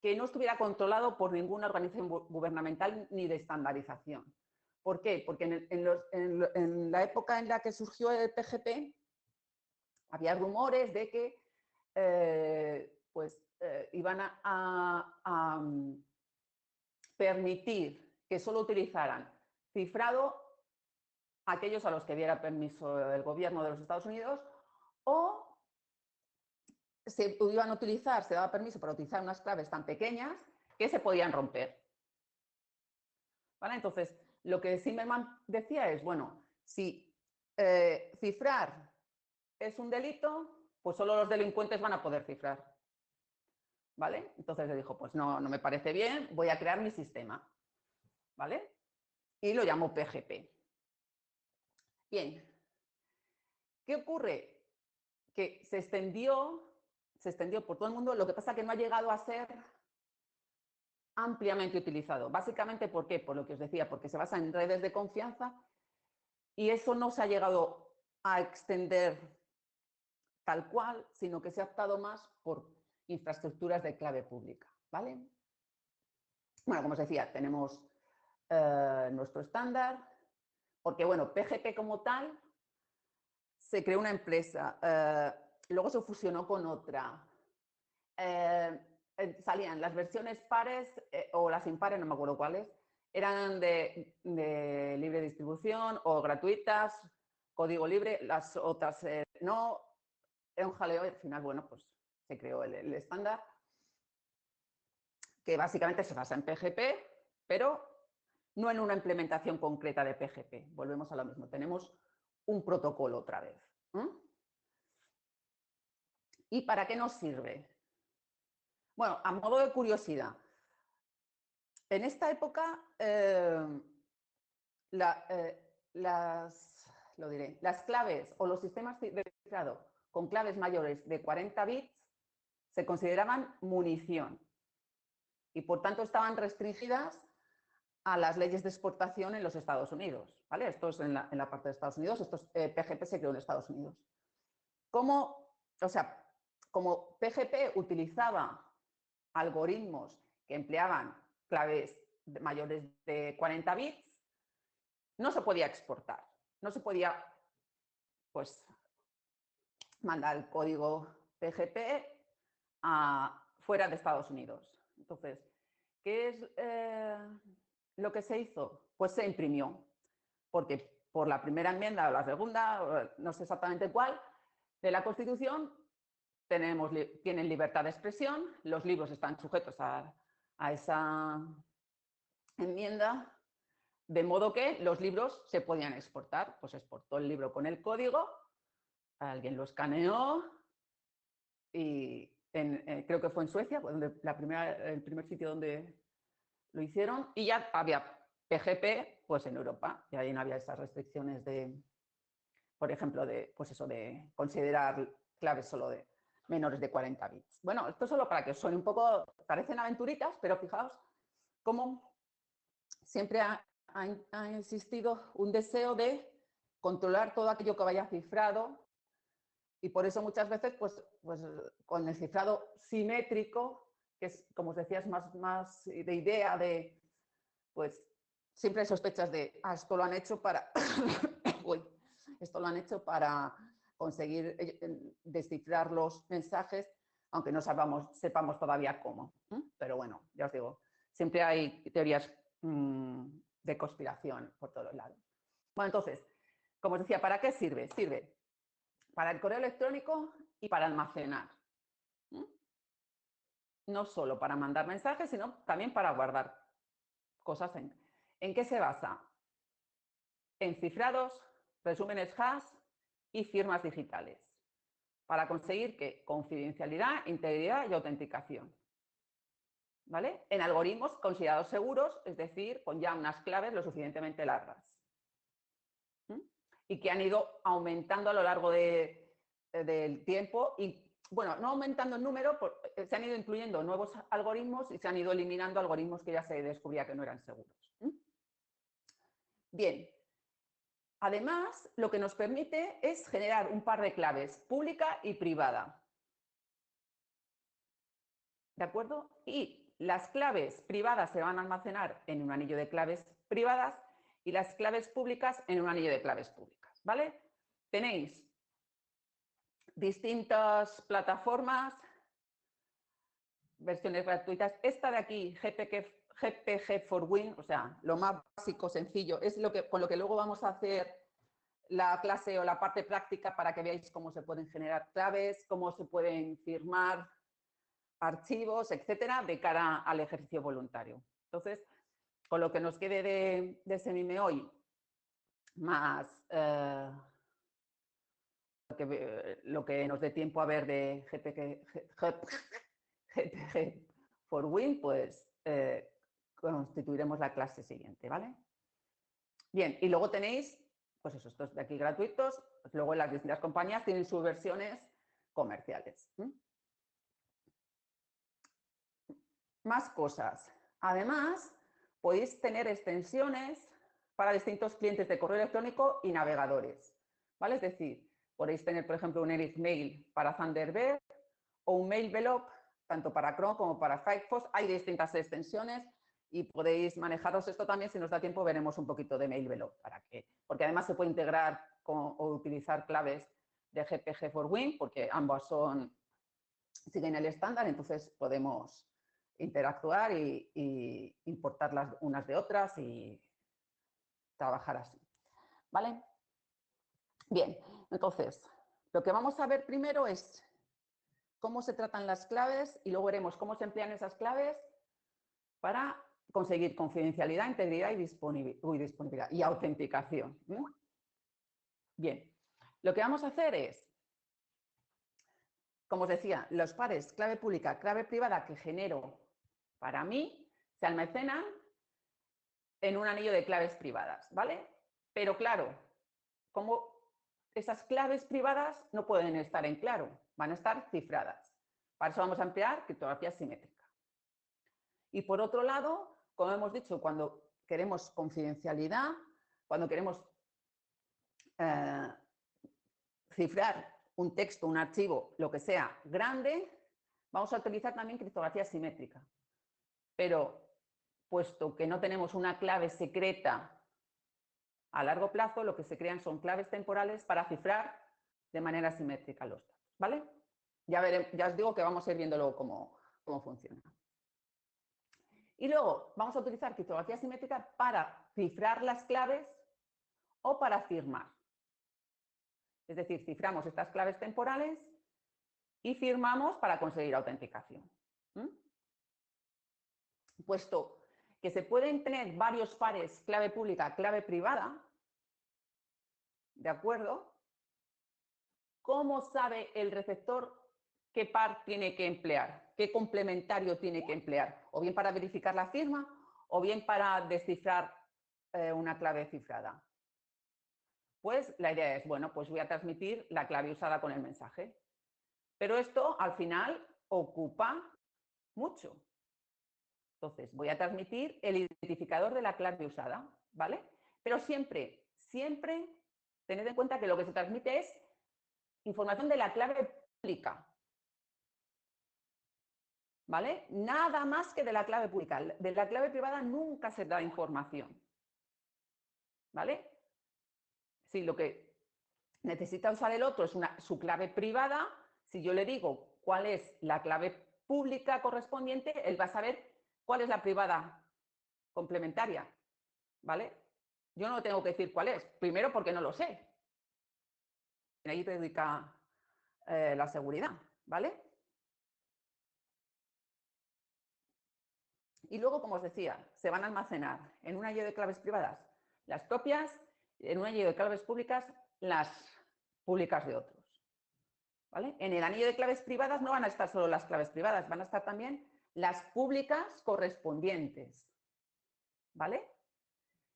que no estuviera controlado por ninguna organización gubernamental ni de estandarización. ¿Por qué? Porque en la época en la que surgió el PGP había rumores de que iban a permitir que solo utilizaran cifrado aquellos a los que diera permiso el gobierno de los Estados Unidos o se daba permiso para utilizar unas claves tan pequeñas que se podían romper. ¿Vale? Entonces, lo que Zimmermann decía es, bueno, si cifrar es un delito, pues solo los delincuentes van a poder cifrar. ¿Vale? Entonces le dijo, pues no me parece bien, voy a crear mi sistema. ¿Vale? Y lo llamó PGP. Bien. ¿Qué ocurre? Que se extendió por todo el mundo, lo que pasa es que no ha llegado a ser ampliamente utilizado. Básicamente, ¿por qué? Por lo que os decía, porque se basa en redes de confianza y eso no se ha llegado a extender tal cual, sino que se ha optado más por infraestructuras de clave pública, ¿vale? Bueno, como os decía, tenemos nuestro estándar, porque, bueno, PGP como tal se creó una empresa, luego se fusionó con otra. Salían las versiones pares o las impares, no me acuerdo cuáles, eran de libre distribución o gratuitas, código libre, las otras no, era un jaleo y al final, bueno, pues se creó el estándar, que básicamente se basa en PGP, pero no en una implementación concreta de PGP. Volvemos a lo mismo, tenemos un protocolo otra vez. ¿Y para qué nos sirve? Bueno, a modo de curiosidad, en esta época las claves o los sistemas de cifrado con claves mayores de 40 bits se consideraban munición y por tanto estaban restringidas a las leyes de exportación en los Estados Unidos. ¿Vale? Esto es en la parte de Estados Unidos, PGP se creó en Estados Unidos. Como PGP utilizaba algoritmos que empleaban claves mayores de 40 bits, no se podía exportar, no se podía pues, mandar el código PGP fuera de Estados Unidos. Entonces, ¿qué es lo que se hizo? Pues se imprimió, porque por la primera enmienda o la segunda, no sé exactamente cuál, de la Constitución tienen libertad de expresión, los libros están sujetos a esa enmienda, de modo que los libros se podían exportar. Pues exportó el libro con el código, alguien lo escaneó y creo que fue en Suecia, el primer sitio donde lo hicieron, y ya había PGP pues en Europa, y ahí no había esas restricciones de, por ejemplo, de considerar claves solo de menores de 40 bits. Bueno, esto solo para que os suene un poco, parecen aventuritas, pero fijaos cómo siempre ha existido un deseo de controlar todo aquello que vaya cifrado, y por eso muchas veces, pues con el cifrado simétrico, que es, como os decía, es más de idea de, pues siempre hay sospechas de, esto lo han hecho para, uy, esto lo han hecho para conseguir descifrar los mensajes, aunque no sepamos todavía cómo. Pero bueno, ya os digo, siempre hay teorías de conspiración por todos lados. Bueno, entonces, como os decía, ¿para qué sirve? Sirve para el correo electrónico y para almacenar. No solo para mandar mensajes, sino también para guardar cosas. ¿En qué se basa? En cifrados, resúmenes hash y firmas digitales, para conseguir que confidencialidad, integridad y autenticación. ¿Vale? En algoritmos considerados seguros, es decir, con ya unas claves lo suficientemente largas. Y que han ido aumentando a lo largo del tiempo y, bueno, no aumentando el número, se han ido incluyendo nuevos algoritmos y se han ido eliminando algoritmos que ya se descubría que no eran seguros. Bien. Además, lo que nos permite es generar un par de claves, pública y privada. ¿De acuerdo? Y las claves privadas se van a almacenar en un anillo de claves privadas y las claves públicas en un anillo de claves públicas, ¿vale? Tenéis distintas plataformas, versiones gratuitas. Esta de aquí, GPG for Win, o sea, lo más básico, sencillo, es con lo que luego vamos a hacer la clase o la parte práctica para que veáis cómo se pueden generar claves, cómo se pueden firmar archivos, etcétera, de cara al ejercicio voluntario. Entonces, con lo que nos quede de Semime hoy, más lo que nos dé tiempo a ver de GPG for Win, pues constituiremos la clase siguiente, ¿vale? Bien, y luego tenéis, pues eso, estos de aquí gratuitos, pues luego las distintas compañías tienen sus versiones comerciales. Más cosas. Además, podéis tener extensiones para distintos clientes de correo electrónico y navegadores, ¿vale? Es decir, podéis tener, por ejemplo, un Edit Mail para Thunderbird o un Mailvelop, tanto para Chrome como para Firefox. Hay distintas extensiones y podéis manejaros esto también. Si nos da tiempo, veremos un poquito de Mailvelop, porque además se puede integrar o utilizar claves de GPG for Win, porque ambas siguen el estándar, entonces podemos interactuar y importar las unas de otras y trabajar así. ¿Vale? Bien, entonces, lo que vamos a ver primero es cómo se tratan las claves y luego veremos cómo se emplean esas claves para conseguir confidencialidad, integridad y disponibilidad y autenticación. Bien, lo que vamos a hacer es, como os decía, los pares clave pública, clave privada que genero para mí se almacenan en un anillo de claves privadas, ¿vale? Pero claro, como esas claves privadas no pueden estar en claro, van a estar cifradas. Para eso vamos a emplear criptografía simétrica. Y por otro lado, como hemos dicho, cuando queremos confidencialidad, cuando queremos cifrar un texto, un archivo, lo que sea grande, vamos a utilizar también criptografía simétrica. Pero puesto que no tenemos una clave secreta a largo plazo, lo que se crean son claves temporales para cifrar de manera simétrica los datos, ¿vale? Ya os digo que vamos a ir viendo luego cómo funciona. Y luego vamos a utilizar criptografía simétrica para cifrar las claves o para firmar. Es decir, ciframos estas claves temporales y firmamos para conseguir autenticación. Puesto que se pueden tener varios pares clave pública, clave privada, ¿de acuerdo? ¿Cómo sabe el receptor qué par tiene que emplear? ¿Qué complementario tiene que emplear? O bien para verificar la firma o bien para descifrar una clave cifrada. Pues la idea es, bueno, pues voy a transmitir la clave usada con el mensaje. Pero esto al final ocupa mucho. Entonces, voy a transmitir el identificador de la clave usada, ¿vale? Pero siempre, siempre tened en cuenta que lo que se transmite es información de la clave pública, ¿vale? Nada más que de la clave pública. De la clave privada nunca se da información, ¿vale? Si lo que necesita usar el otro es su clave privada, si yo le digo cuál es la clave pública correspondiente, él va a saber cuál es la privada complementaria, ¿vale? Yo no tengo que decir cuál es, primero porque no lo sé. Ahí radica la seguridad, ¿vale? Y luego, como os decía, se van a almacenar en un anillo de claves privadas las propias, en un anillo de claves públicas las públicas de otros, ¿vale? En el anillo de claves privadas no van a estar solo las claves privadas, van a estar también las públicas correspondientes, ¿vale?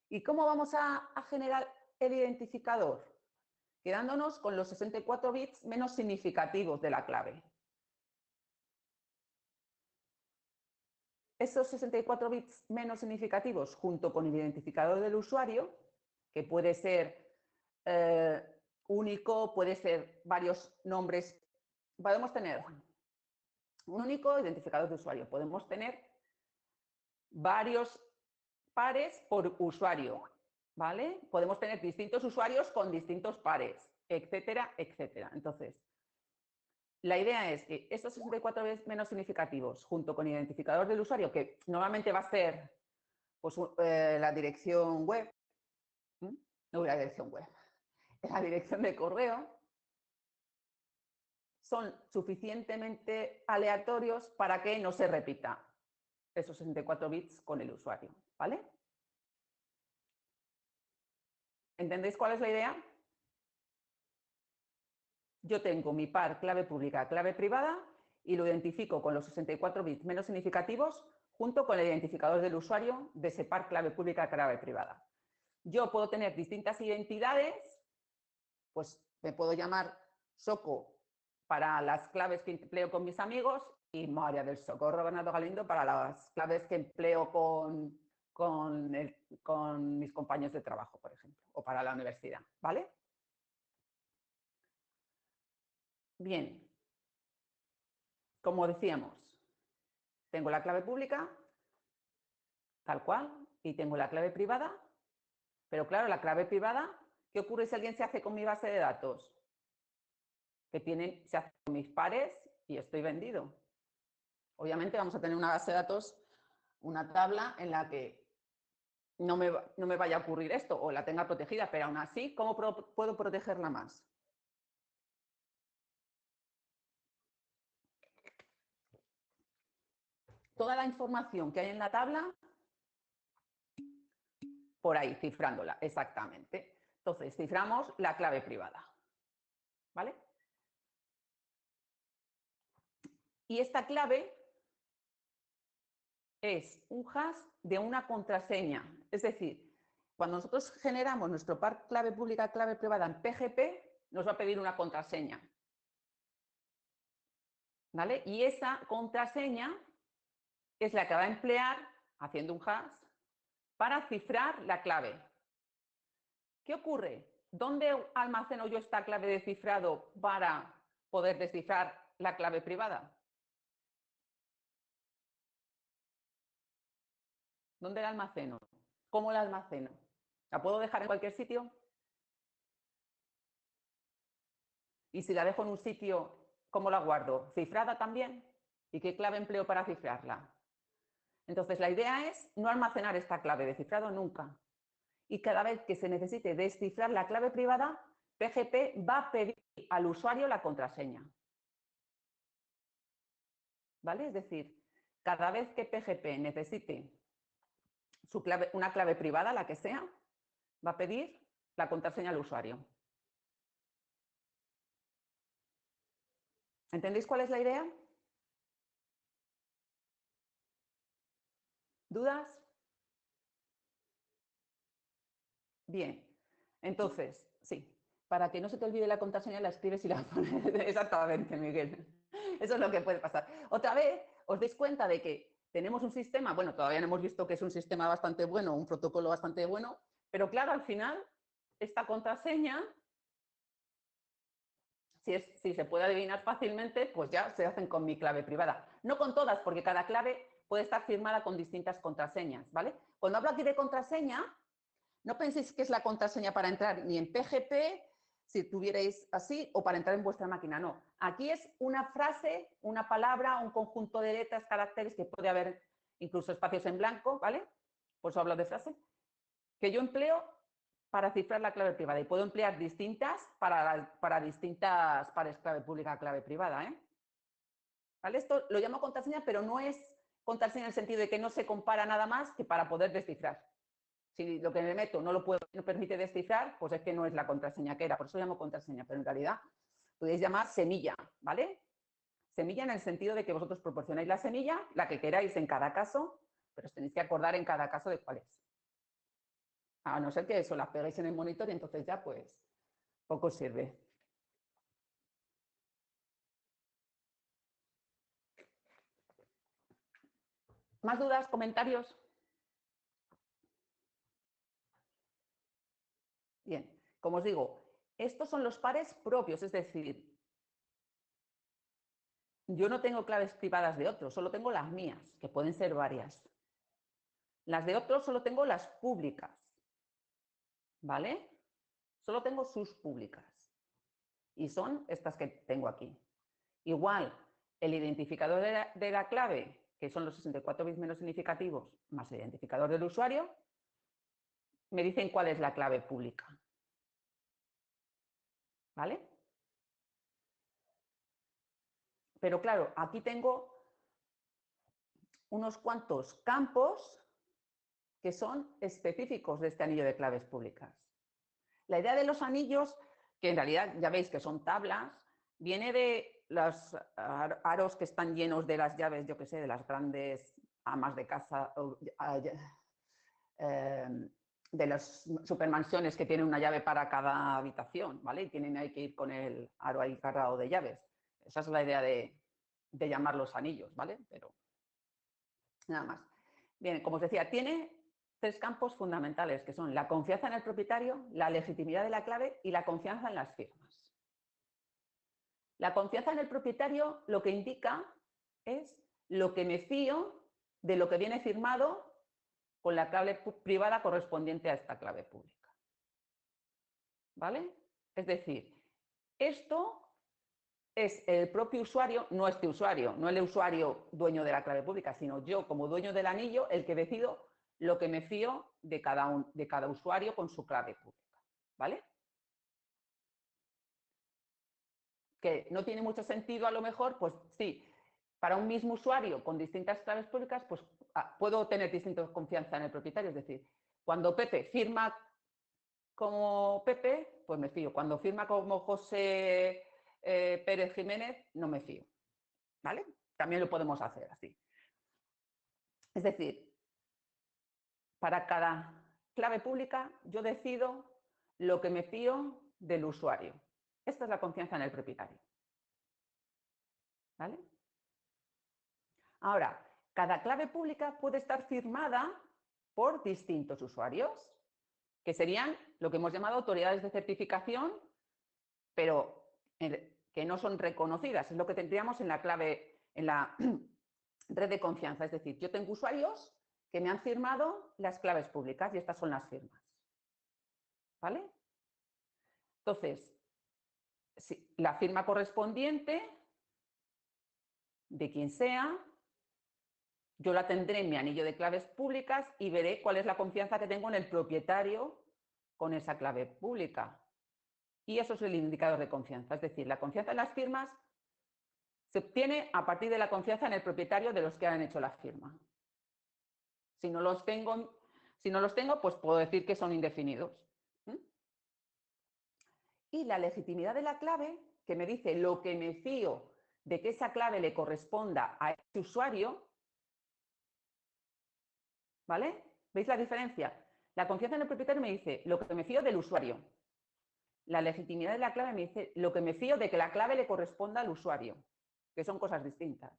¿Y cómo vamos a generar el identificador? Quedándonos con los 64 bits menos significativos de la clave. Esos 64 bits menos significativos, junto con el identificador del usuario, que puede ser único, puede ser varios nombres, podemos tener un único identificador de usuario, podemos tener varios pares por usuario, ¿vale? Podemos tener distintos usuarios con distintos pares, etcétera, etcétera. Entonces, la idea es que estos 64 menos significativos, junto con el identificador del usuario, que normalmente va a ser pues, la dirección web, no la dirección web, la dirección de correo, son suficientemente aleatorios para que no se repita esos 64 bits con el usuario, ¿vale? ¿Entendéis cuál es la idea? Yo tengo mi par clave pública, clave privada y lo identifico con los 64 bits menos significativos junto con el identificador del usuario de ese par clave pública, clave privada. Yo puedo tener distintas identidades, pues me puedo llamar Soco para las claves que empleo con mis amigos y María del Socorro Bernardo Galindo para las claves que empleo con mis compañeros de trabajo, por ejemplo, o para la universidad, ¿vale? Bien, como decíamos, tengo la clave pública, tal cual, y tengo la clave privada, pero claro, la clave privada, ¿qué ocurre si alguien se hace con mi base de datos? Que se hace con mis pares y estoy vendido. Obviamente vamos a tener una base de datos, una tabla en la que no me vaya a ocurrir esto o la tenga protegida, pero aún así, ¿cómo puedo protegerla más? Toda la información que hay en la tabla, por ahí, cifrándola, exactamente. Entonces, ciframos la clave privada, ¿vale? Y esta clave es un hash de una contraseña. Es decir, cuando nosotros generamos nuestro par clave pública, clave privada en PGP, nos va a pedir una contraseña, ¿vale? Y esa contraseña es la que va a emplear, haciendo un hash, para cifrar la clave. ¿Qué ocurre? ¿Dónde almaceno yo esta clave de cifrado para poder descifrar la clave privada? ¿Dónde la almaceno? ¿Cómo la almaceno? ¿La puedo dejar en cualquier sitio? Y si la dejo en un sitio, ¿cómo la guardo? ¿Cifrada también? ¿Y qué clave empleo para cifrarla? Entonces, la idea es no almacenar esta clave de cifrado nunca. Y cada vez que se necesite descifrar la clave privada, PGP va a pedir al usuario la contraseña. ¿Vale? Es decir, cada vez que PGP necesite una clave privada, la que sea, va a pedir la contraseña al usuario. ¿Entendéis cuál es la idea? ¿Dudas? Bien. Entonces, sí. para que no se te olvide la contraseña, la escribes y la pones. Exactamente, Miguel. Eso es lo que puede pasar. Otra vez, os dais cuenta de que tenemos un sistema, bueno, todavía no hemos visto que es un sistema bastante bueno, un protocolo bastante bueno, pero claro, al final, esta contraseña, si se puede adivinar fácilmente, pues ya se hacen con mi clave privada. No con todas, porque cada clave puede estar firmada con distintas contraseñas, ¿vale? Cuando hablo aquí de contraseña, no penséis que es la contraseña para entrar ni en PGP, si tuvierais así, o para entrar en vuestra máquina, no. Aquí es una frase, una palabra, un conjunto de letras, caracteres, que puede haber incluso espacios en blanco, ¿vale? Por eso hablo de frase, que yo empleo para cifrar la clave privada. Y puedo emplear distintas para distintas pares clave pública, clave privada, ¿eh? ¿Vale? Esto lo llamo contraseña, pero no es contraseña en el sentido de que no se compara nada más que para poder descifrar. Si lo que me meto no lo permite descifrar, pues es que no es la contraseña que era. Por eso llamo contraseña, pero en realidad podéis llamar semilla, ¿vale? Semilla en el sentido de que vosotros proporcionáis la semilla, la que queráis en cada caso, pero os tenéis que acordar en cada caso de cuál es. A no ser que eso las peguéis en el monitor y entonces ya pues poco sirve. ¿Más dudas, comentarios? Bien, como os digo, estos son los pares propios, es decir, yo no tengo claves privadas de otros, solo tengo las mías, que pueden ser varias. Las de otros solo tengo las públicas, ¿vale? Solo tengo sus públicas. Y son estas que tengo aquí. Igual, el identificador de la clave, que son los 64 bits menos significativos, más el identificador del usuario, me dicen cuál es la clave pública. ¿Vale? Pero claro, aquí tengo unos cuantos campos que son específicos de este anillo de claves públicas. La idea de los anillos, que en realidad ya veis que son tablas, viene de los aros que están llenos de las llaves, yo que sé, de las grandes amas de casa, de las supermansiones que tienen una llave para cada habitación, ¿vale? Y tienen ahí que ir con el aro ahí cargado de llaves. Esa es la idea de llamarlos anillos, ¿vale? Pero nada más. Bien, como os decía, tiene tres campos fundamentales, que son la confianza en el propietario, la legitimidad de la clave y la confianza en las firmas. La confianza en el propietario lo que indica es lo que me fío de lo que viene firmado con la clave privada correspondiente a esta clave pública. ¿Vale? Es decir, esto es el propio usuario, no este usuario, no el usuario dueño de la clave pública, sino yo como dueño del anillo, el que decido lo que me fío de cada usuario con su clave pública. ¿Vale? Que no tiene mucho sentido a lo mejor, pues sí, para un mismo usuario con distintas claves públicas, pues puedo tener distinta confianza en el propietario. Es decir, cuando Pepe firma como Pepe, pues me fío. Cuando firma como José Pérez Jiménez, no me fío. ¿Vale? También lo podemos hacer así. Es decir, para cada clave pública yo decido lo que me fío del usuario. Esta es la confianza en el propietario. ¿Vale? Ahora, cada clave pública puede estar firmada por distintos usuarios, que serían lo que hemos llamado autoridades de certificación, pero que no son reconocidas. Es lo que tendríamos en la clave, en la red de confianza. Es decir, yo tengo usuarios que me han firmado las claves públicas y estas son las firmas. ¿Vale? Entonces, si la firma correspondiente de quien sea, yo la tendré en mi anillo de claves públicas y veré cuál es la confianza que tengo en el propietario con esa clave pública. Y eso es el indicador de confianza. Es decir, la confianza en las firmas se obtiene a partir de la confianza en el propietario de los que han hecho la firma. Si no los tengo, pues puedo decir que son indefinidos. Y la legitimidad de la clave, que me dice lo que me fío de que esa clave le corresponda a ese usuario, ¿vale? ¿Veis la diferencia? La confianza en el propietario me dice lo que me fío del usuario. La legitimidad de la clave me dice lo que me fío de que la clave le corresponda al usuario, que son cosas distintas.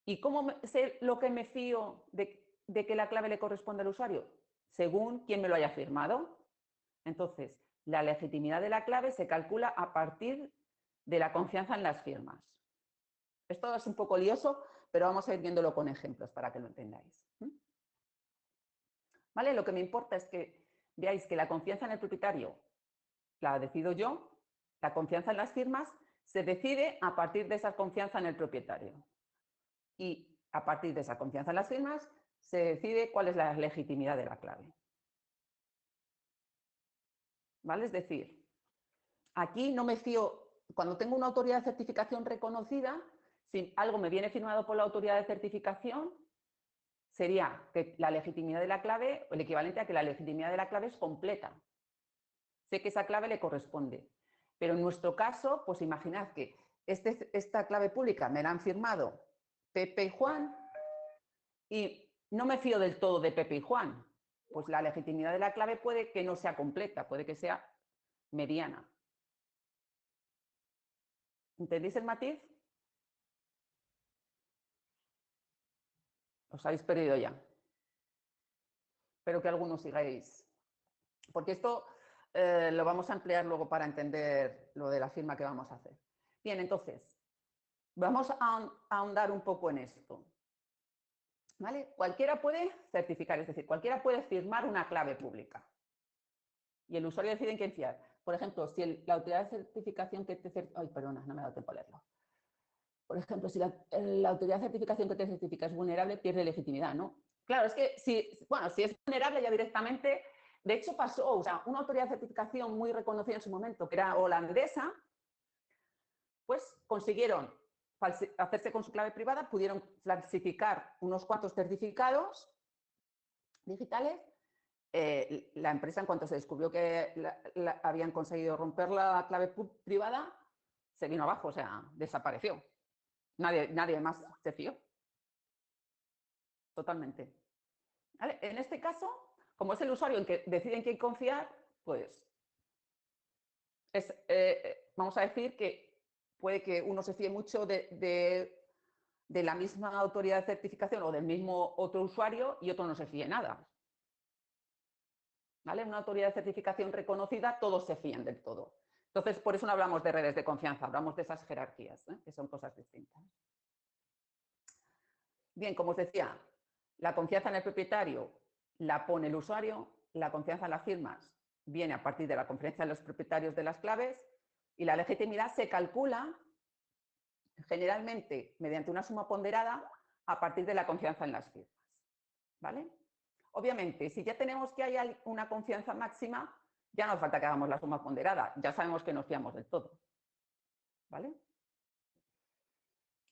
¿Y cómo sé lo que me fío de que la clave le corresponde al usuario? Según quien me lo haya firmado. Entonces, la legitimidad de la clave se calcula a partir de la confianza en las firmas. Esto es un poco lioso, pero vamos a ir viéndolo con ejemplos para que lo entendáis. ¿Vale? Lo que me importa es que veáis que la confianza en el propietario la decido yo, la confianza en las firmas se decide a partir de esa confianza en el propietario. Y a partir de esa confianza en las firmas se decide cuál es la legitimidad de la clave. ¿Vale? Es decir, aquí no me fío, cuando tengo una autoridad de certificación reconocida, si algo me viene firmado por la autoridad de certificación, sería que la legitimidad de la clave, el equivalente a que la legitimidad de la clave es completa. Sé que esa clave le corresponde. Pero en nuestro caso, pues imaginad que esta clave pública me la han firmado Pepe y Juan y no me fío del todo de Pepe y Juan. Pues la legitimidad de la clave puede que no sea completa, puede que sea mediana. ¿Entendéis el matiz? Os habéis perdido ya. Espero que algunos sigáis. Porque esto lo vamos a emplear luego para entender lo de la firma que vamos a hacer. Bien, entonces, vamos a ahondar un poco en esto. ¿Vale? Cualquiera puede certificar, es decir, cualquiera puede firmar una clave pública. Y el usuario decide en quién fiar. Por ejemplo, si la autoridad de certificación que te... Ay, perdona, no me ha dado tiempo a leerlo. Por ejemplo, si la autoridad de certificación que te certifica es vulnerable, pierde legitimidad, ¿no? Claro, es que si es vulnerable ya directamente... De hecho, pasó, o sea, una autoridad de certificación muy reconocida en su momento, que era holandesa, pues consiguieron hacerse con su clave privada, pudieron falsificar unos cuantos certificados digitales. La empresa, en cuanto se descubrió que habían conseguido romper la clave privada, se vino abajo, o sea, desapareció. Nadie más se fió. Totalmente. ¿Vale? En este caso, como es el usuario en que decide en quién confiar, pues vamos a decir que puede que uno se fíe mucho de la misma autoridad de certificación o del mismo otro usuario y otro no se fíe nada. ¿Vale? Una autoridad de certificación reconocida, todos se fían del todo. Entonces, por eso no hablamos de redes de confianza, hablamos de esas jerarquías, que son cosas distintas. Bien, como os decía, la confianza en el propietario la pone el usuario, la confianza en las firmas viene a partir de la confianza en los propietarios de las claves y la legitimidad se calcula generalmente mediante una suma ponderada a partir de la confianza en las firmas. ¿Vale? Obviamente, si ya tenemos que hay una confianza máxima, ya no hace falta que hagamos la suma ponderada, ya sabemos que nos fiamos del todo. ¿Vale?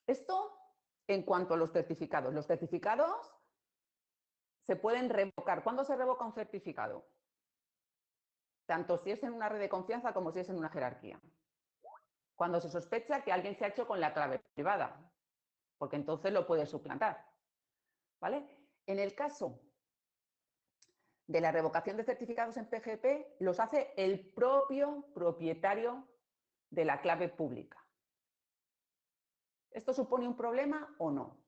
Esto en cuanto a los certificados. Los certificados se pueden revocar. ¿Cuándo se revoca un certificado? Tanto si es en una red de confianza como si es en una jerarquía. Cuando se sospecha que alguien se ha hecho con la clave privada, porque entonces lo puede suplantar. ¿Vale? En el caso de la revocación de certificados en PGP, los hace el propio propietario de la clave pública. ¿Esto supone un problema o no?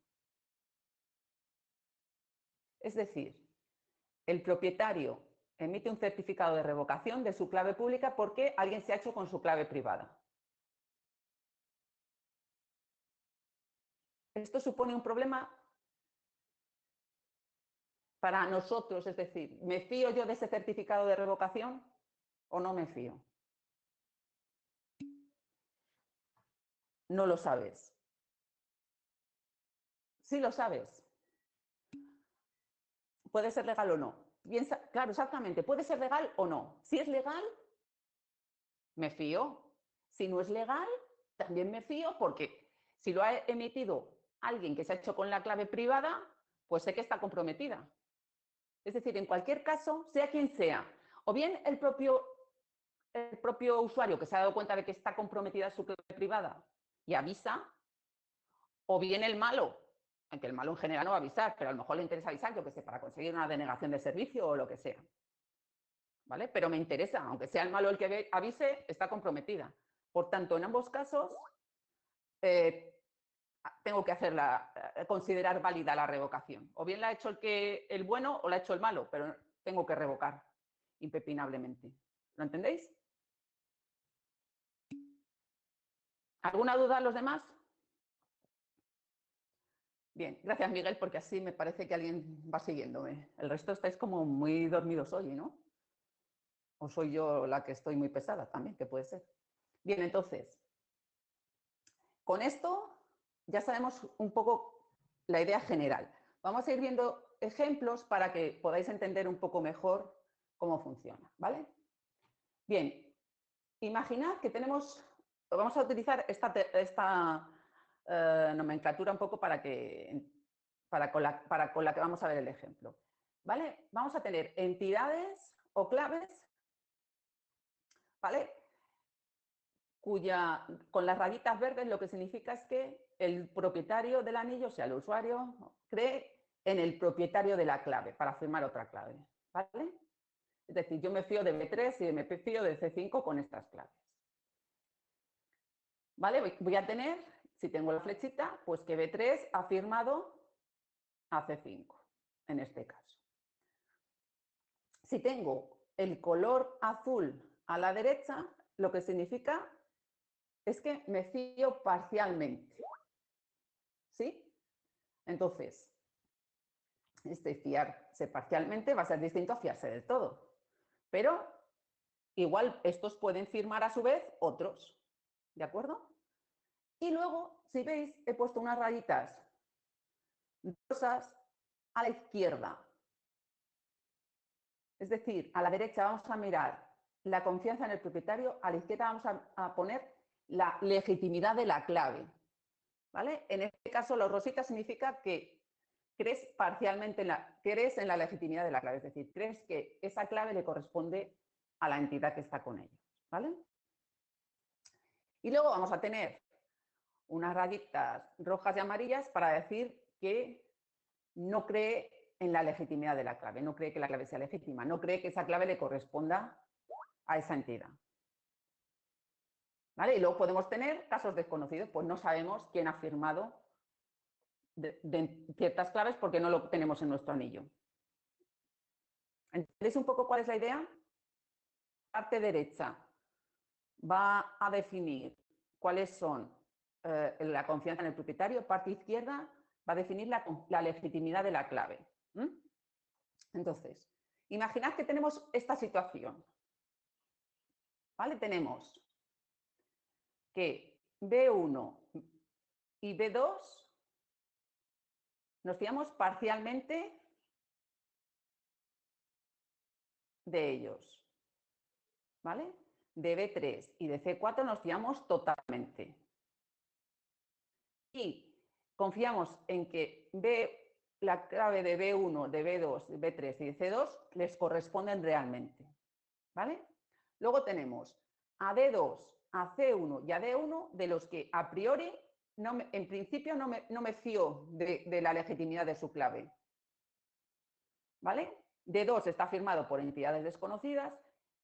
Es decir, el propietario emite un certificado de revocación de su clave pública porque alguien se ha hecho con su clave privada. ¿Esto supone un problema para nosotros? Es decir, ¿me fío yo de ese certificado de revocación o no me fío? No lo sabes. Sí lo sabes. Puede ser legal o no. Piensa, claro, exactamente, puede ser legal o no. Si es legal, me fío. Si no es legal, también me fío porque si lo ha emitido alguien que se ha hecho con la clave privada, pues sé que está comprometida. Es decir, en cualquier caso, sea quien sea, o bien el propio usuario que se ha dado cuenta de que está comprometida su clave privada y avisa, o bien el malo, aunque el malo en general no va a avisar, pero a lo mejor le interesa avisar, yo que sé, para conseguir una denegación de servicio o lo que sea. ¿vale? Pero me interesa, aunque sea el malo el que avise, está comprometida. Por tanto, en ambos casos, tengo que considerar válida la revocación. O bien la ha hecho el bueno o la ha hecho el malo, pero tengo que revocar impepinablemente. ¿Lo entendéis? ¿Alguna duda a los demás? Bien, gracias Miguel, porque así me parece que alguien va siguiéndome. El resto estáis como muy dormidos hoy, ¿no? O soy yo la que estoy muy pesada también, que puede ser. Bien, entonces, con esto ya sabemos un poco la idea general. Vamos a ir viendo ejemplos para que podáis entender un poco mejor cómo funciona, ¿vale? Bien, imaginad que vamos a utilizar esta nomenclatura un poco para con la que vamos a ver el ejemplo, ¿vale? Vamos a tener entidades o claves, ¿vale? Con las rayitas verdes lo que significa es que el propietario del anillo, o sea, el usuario, cree en el propietario de la clave para firmar otra clave, ¿vale? Es decir, yo me fío de B3 y me fío de C5 con estas claves. ¿Vale? Voy a tener, si tengo la flechita, pues que B3 ha firmado a C5, en este caso. Si tengo el color azul a la derecha, lo que significa es que me fío parcialmente. ¿Sí? Entonces, fiarse parcialmente va a ser distinto a fiarse del todo. Pero igual estos pueden firmar a su vez otros. ¿De acuerdo? Y luego, si veis, he puesto unas rayitas rosas a la izquierda. Es decir, a la derecha vamos a mirar la confianza en el propietario, a la izquierda vamos a poner la legitimidad de la clave. ¿Vale? En este caso, los rositas significa que crees parcialmente crees en la legitimidad de la clave, es decir, crees que esa clave le corresponde a la entidad que está con ellos. ¿Vale? Y luego vamos a tener unas rayitas rojas y amarillas para decir que no cree en la legitimidad de la clave, no cree que la clave sea legítima, no cree que esa clave le corresponda a esa entidad. ¿Vale? Y luego podemos tener casos desconocidos, pues no sabemos quién ha firmado de ciertas claves porque no lo tenemos en nuestro anillo. ¿Entendéis un poco cuál es la idea? Parte derecha va a definir cuáles son la confianza en el propietario, parte izquierda va a definir la legitimidad de la clave. Entonces, imaginad que tenemos esta situación. ¿Vale? Tenemos que B1 y B2 nos fiamos parcialmente de ellos. ¿Vale? De B3 y de C4 nos fiamos totalmente. Y confiamos en que la clave de B1, de B2, de B3 y de C2 les corresponden realmente. ¿Vale? Luego tenemos a D2, a C1 y a D1 de los que a priori, en principio, no me fío de la legitimidad de su clave. ¿Vale? D2 está firmado por entidades desconocidas,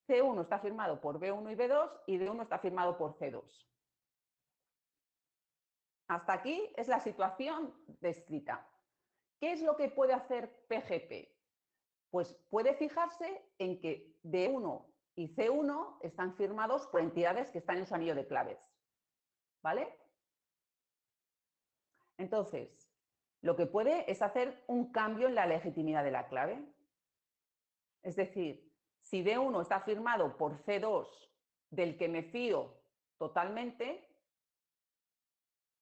C1 está firmado por B1 y B2 y D1 está firmado por C2. Hasta aquí es la situación descrita. ¿Qué es lo que puede hacer PGP? Pues puede fijarse en que D1 y C1 están firmados por entidades que están en su anillo de claves. ¿Vale? Entonces, lo que puede es hacer un cambio en la legitimidad de la clave. Es decir, si D1 está firmado por C2, del que me fío totalmente,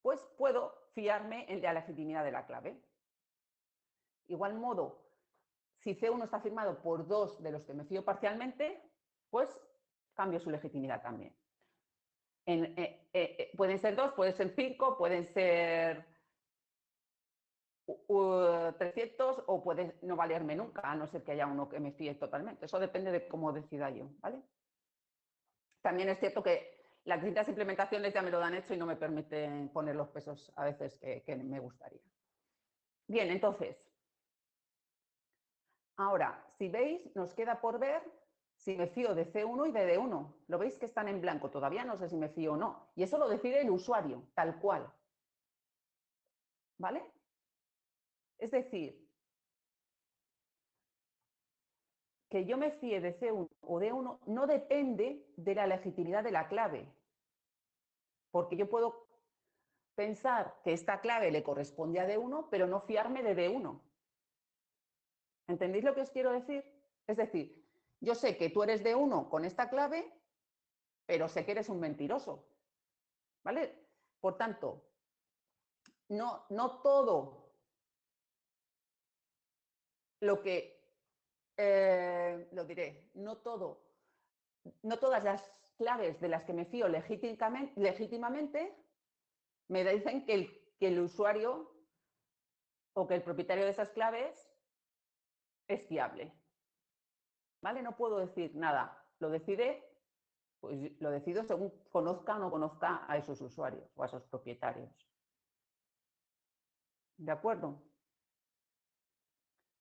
pues puedo fiarme en la legitimidad de la clave. Igual modo, si C1 está firmado por 2 de los que me fío parcialmente, pues cambio su legitimidad también. Pueden ser 2, pueden ser 5, pueden ser 300 o puede no valerme nunca, a no ser que haya uno que me fíe totalmente. Eso depende de cómo decida yo, ¿vale? También es cierto que las distintas implementaciones ya me lo dan hecho y no me permiten poner los pesos a veces que me gustaría. Bien, entonces, ahora, si veis, nos queda por ver si me fío de C1 y de D1. ¿Lo veis que están en blanco? Todavía no sé si me fío o no. Y eso lo decide el usuario, tal cual. ¿Vale? Es decir, que yo me fíe de C1 o D1 no depende de la legitimidad de la clave. Porque yo puedo pensar que esta clave le corresponde a D1, pero no fiarme de D1. ¿Entendéis lo que os quiero decir? Es decir, yo sé que tú eres D1 con esta clave, pero sé que eres un mentiroso. ¿Vale? Por tanto, no todo lo que, lo diré, no todas las claves de las que me fío legítimamente me dicen que el usuario o que el propietario de esas claves es fiable. ¿Vale? No puedo decir nada. Pues lo decido según conozca o no conozca a esos usuarios o a esos propietarios. ¿De acuerdo?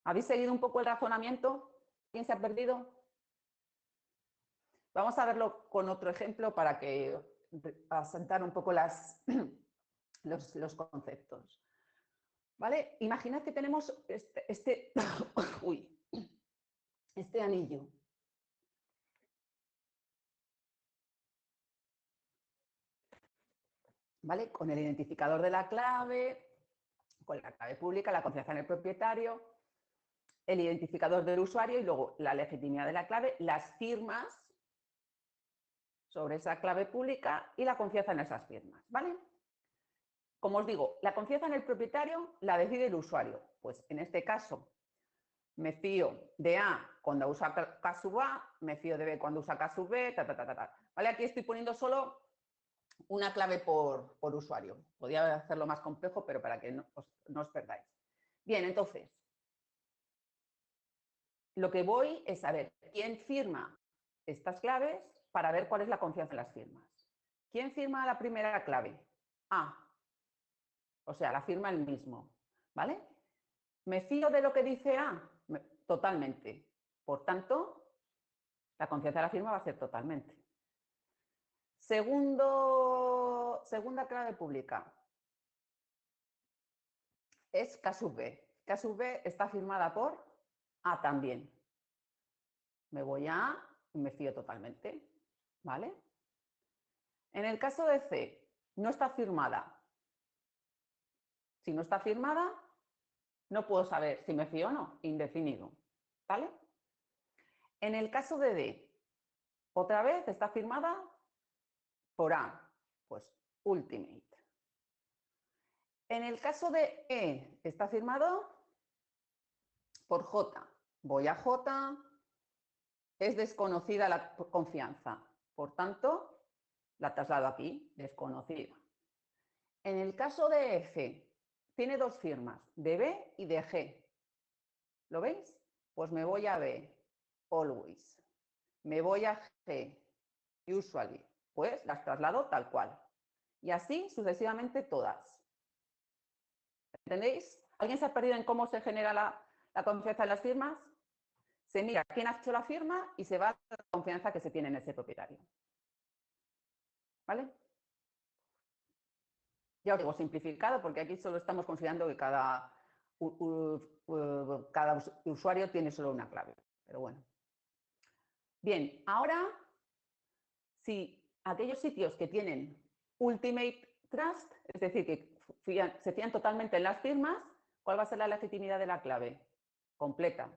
¿Habéis seguido un poco el razonamiento? ¿Quién se ha perdido? Vamos a verlo con otro ejemplo para que asentar un poco los conceptos. ¿Vale? Imaginad que tenemos este anillo. ¿Vale? Con el identificador de la clave, con la clave pública, la confianza en el propietario, el identificador del usuario y luego la legitimidad de la clave, las firmas sobre esa clave pública y la confianza en esas firmas, ¿vale? Como os digo, la confianza en el propietario la decide el usuario. Pues en este caso, me fío de A cuando usa K sub A, me fío de B cuando usa K sub B, ¿vale? Aquí estoy poniendo solo una clave por usuario. Podría hacerlo más complejo, pero para que no os perdáis. Bien, entonces, lo que voy es a ver quién firma estas claves para ver cuál es la confianza en las firmas. ¿Quién firma la primera clave? A. O sea, la firma el mismo. ¿Vale? ¿Me fío de lo que dice A? Totalmente. Por tanto, la confianza de la firma va a ser totalmente. Segunda clave pública. Es K sub B. K sub B está firmada por A también. Me voy a A y me fío totalmente. ¿Vale? En el caso de C, no está firmada. Si no está firmada, no puedo saber si me fío o no, indefinido. ¿Vale? En el caso de D, otra vez está firmada por A, pues ultimate. En el caso de E, está firmado por J. Voy a J, es desconocida la confianza. Por tanto, la traslado aquí, desconocida. En el caso de F, tiene dos firmas, de B y de G. ¿Lo veis? Pues me voy a B, always. Me voy a G, usually. Pues las traslado tal cual. Y así sucesivamente todas. ¿Entendéis? ¿Alguien se ha perdido en cómo se genera la confianza en las firmas? Se mira quién ha hecho la firma y se va a la confianza que se tiene en ese propietario. ¿Vale? Ya os digo, simplificado, porque aquí solo estamos considerando que cada usuario tiene solo una clave. Pero bueno. Bien, ahora, si aquellos sitios que tienen Ultimate Trust, es decir, que se fían totalmente en las firmas, ¿cuál va a ser la legitimidad de la clave? Completa.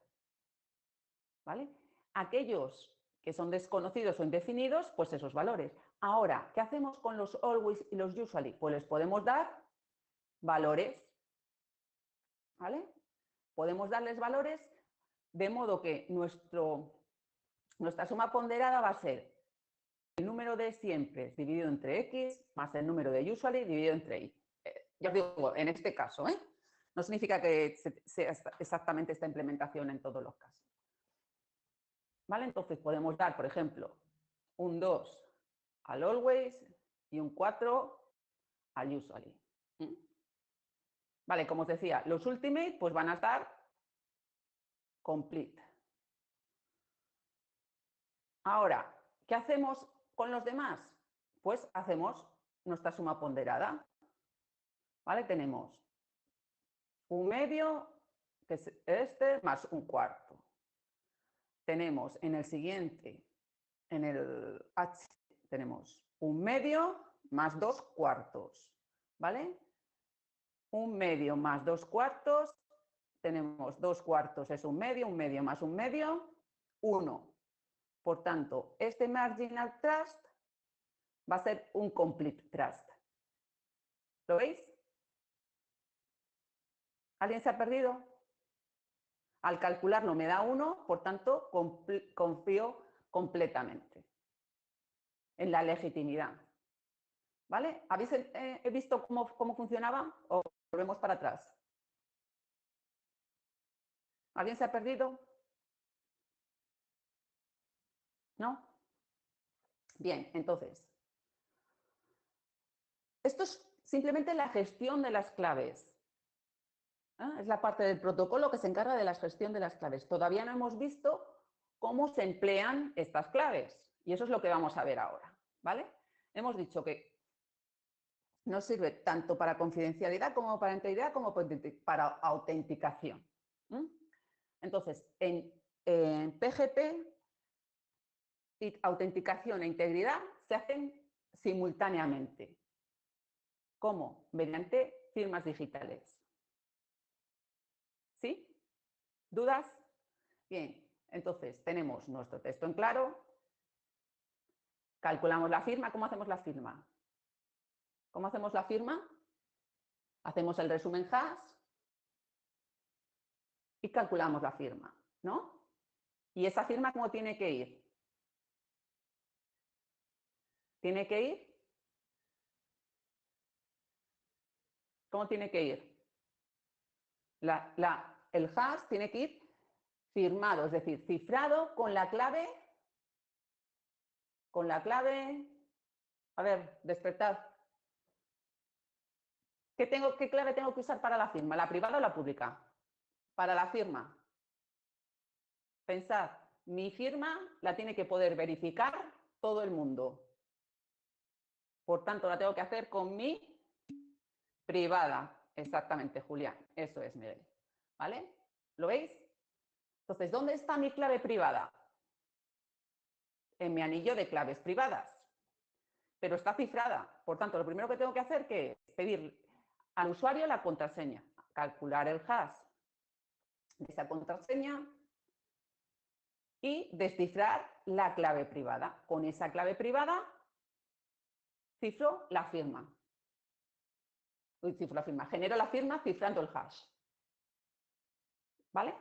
¿Vale? Aquellos que son desconocidos o indefinidos, pues esos valores. Ahora, ¿qué hacemos con los always y los usually? Pues les podemos dar valores. ¿Vale? Podemos darles valores de modo que nuestra suma ponderada va a ser el número de siempre dividido entre x más el número de usually dividido entre y. Ya os digo, en este caso, ¿eh? No significa que sea exactamente esta implementación en todos los casos. ¿Vale? Entonces podemos dar, por ejemplo, un 2 al always y un 4 al usually. Vale, como os decía, los ultimate pues van a estar complete. Ahora, ¿qué hacemos con los demás? Pues hacemos nuestra suma ponderada. ¿Vale? Tenemos un medio, que es este, más un cuarto. Tenemos en el siguiente, en el H, tenemos un medio más 2 cuartos. ¿Vale? Un medio más 2 cuartos, tenemos 2 cuartos es un medio más un medio, 1. Por tanto, este marginal trust va a ser un complete trust. ¿Lo veis? ¿Alguien se ha perdido? Al calcularlo me da 1, por tanto, confío completamente en la legitimidad. ¿Vale? ¿Habéis visto cómo funcionaba? ¿O volvemos para atrás? ¿Alguien se ha perdido? ¿No? Bien, entonces, esto es simplemente la gestión de las claves. Es la parte del protocolo que se encarga de la gestión de las claves. Todavía no hemos visto cómo se emplean estas claves y eso es lo que vamos a ver ahora, ¿vale? Hemos dicho que nos sirve tanto para confidencialidad como para integridad como para autenticación. Entonces, en PGP, autenticación e integridad se hacen simultáneamente. ¿Cómo? Mediante firmas digitales. ¿Sí? ¿Dudas? Bien, entonces tenemos nuestro texto en claro, calculamos la firma. ¿Cómo hacemos la firma? ¿Cómo hacemos la firma? Hacemos el resumen hash y calculamos la firma, ¿no? ¿Y esa firma cómo tiene que ir? Tiene que ir. ¿Cómo tiene que ir? El hash tiene que ir firmado, es decir, cifrado con la clave, a ver, despertad. ¿Qué clave tengo que usar para la firma? ¿La privada o la pública? Para la firma. Pensad, mi firma la tiene que poder verificar todo el mundo. Por tanto, la tengo que hacer con mi privada. Exactamente, Julián. Eso es, Miguel. ¿Vale? ¿Lo veis? Entonces, ¿dónde está mi clave privada? En mi anillo de claves privadas. Pero está cifrada. Por tanto, lo primero que tengo que hacer es pedir al usuario la contraseña, calcular el hash de esa contraseña y descifrar la clave privada. Con esa clave privada cifro la firma. Genero la firma cifrando el hash. ¿Vale?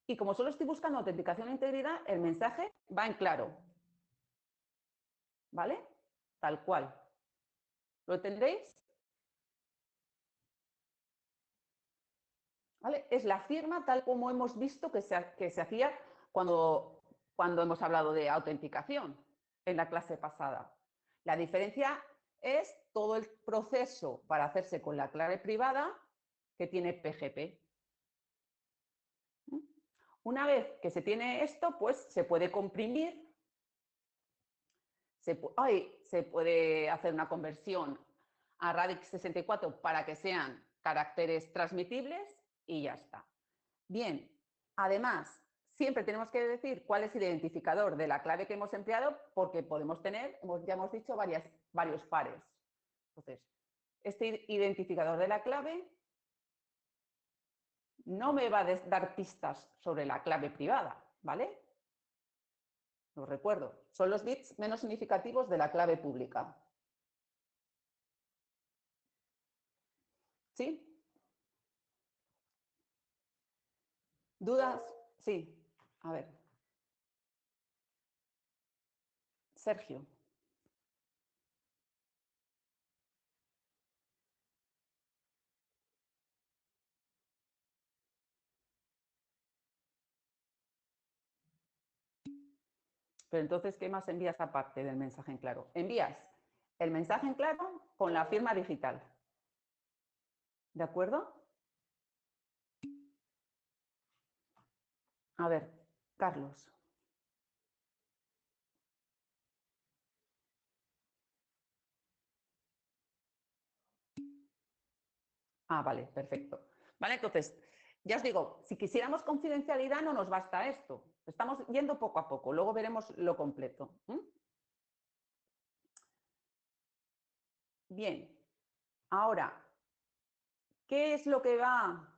Y como solo estoy buscando autenticación e integridad, el mensaje va en claro. ¿Vale? Tal cual. ¿Lo entendéis? ¿Vale? Es la firma tal como hemos visto que se hacía cuando hemos hablado de autenticación en la clase pasada. La diferencia es todo el proceso para hacerse con la clave privada que tiene PGP. Una vez que se tiene esto, pues se puede comprimir, se puede hacer una conversión a Radix 64 para que sean caracteres transmitibles y ya está. Bien, además, siempre tenemos que decir cuál es el identificador de la clave que hemos empleado porque podemos tener, ya hemos dicho, varios pares. Entonces, este identificador de la clave no me va a dar pistas sobre la clave privada, ¿vale? Lo recuerdo, son los bits menos significativos de la clave pública. ¿Sí? ¿Dudas? Sí. A ver. Sergio. Pero entonces, ¿qué más envías aparte del mensaje en claro? Envías el mensaje en claro con la firma digital. ¿De acuerdo? A ver, Carlos. Ah, vale, perfecto. Vale, entonces, ya os digo, si quisiéramos confidencialidad no nos basta esto. Estamos yendo poco a poco, luego veremos lo completo. Bien, ahora, ¿qué es lo que va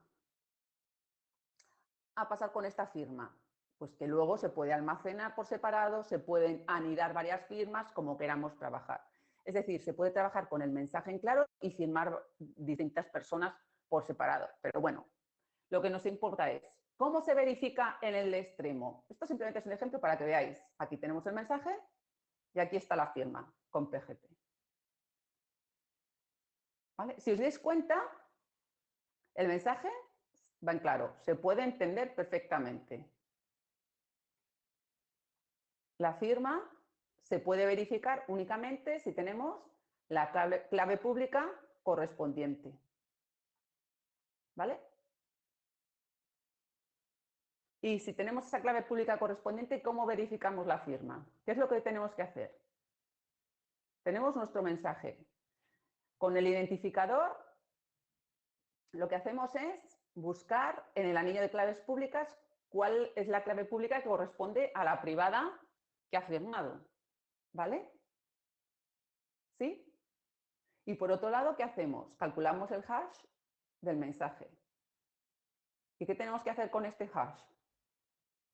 a pasar con esta firma? Pues que luego se puede almacenar por separado, se pueden anidar varias firmas como queramos trabajar. Es decir, se puede trabajar con el mensaje en claro y firmar distintas personas por separado. Pero bueno, lo que nos importa es cómo se verifica en el extremo. Esto simplemente es un ejemplo para que veáis. Aquí tenemos el mensaje y aquí está la firma con PGP. ¿Vale? Si os dais cuenta, el mensaje va en claro, se puede entender perfectamente. La firma se puede verificar únicamente si tenemos la clave pública correspondiente. ¿Vale? Y si tenemos esa clave pública correspondiente, ¿cómo verificamos la firma? ¿Qué es lo que tenemos que hacer? Tenemos nuestro mensaje. Con el identificador, lo que hacemos es buscar en el anillo de claves públicas cuál es la clave pública que corresponde a la privada que ha firmado. ¿Vale? ¿Sí? Y por otro lado, ¿qué hacemos? Calculamos el hash del mensaje. ¿Y qué tenemos que hacer con este hash?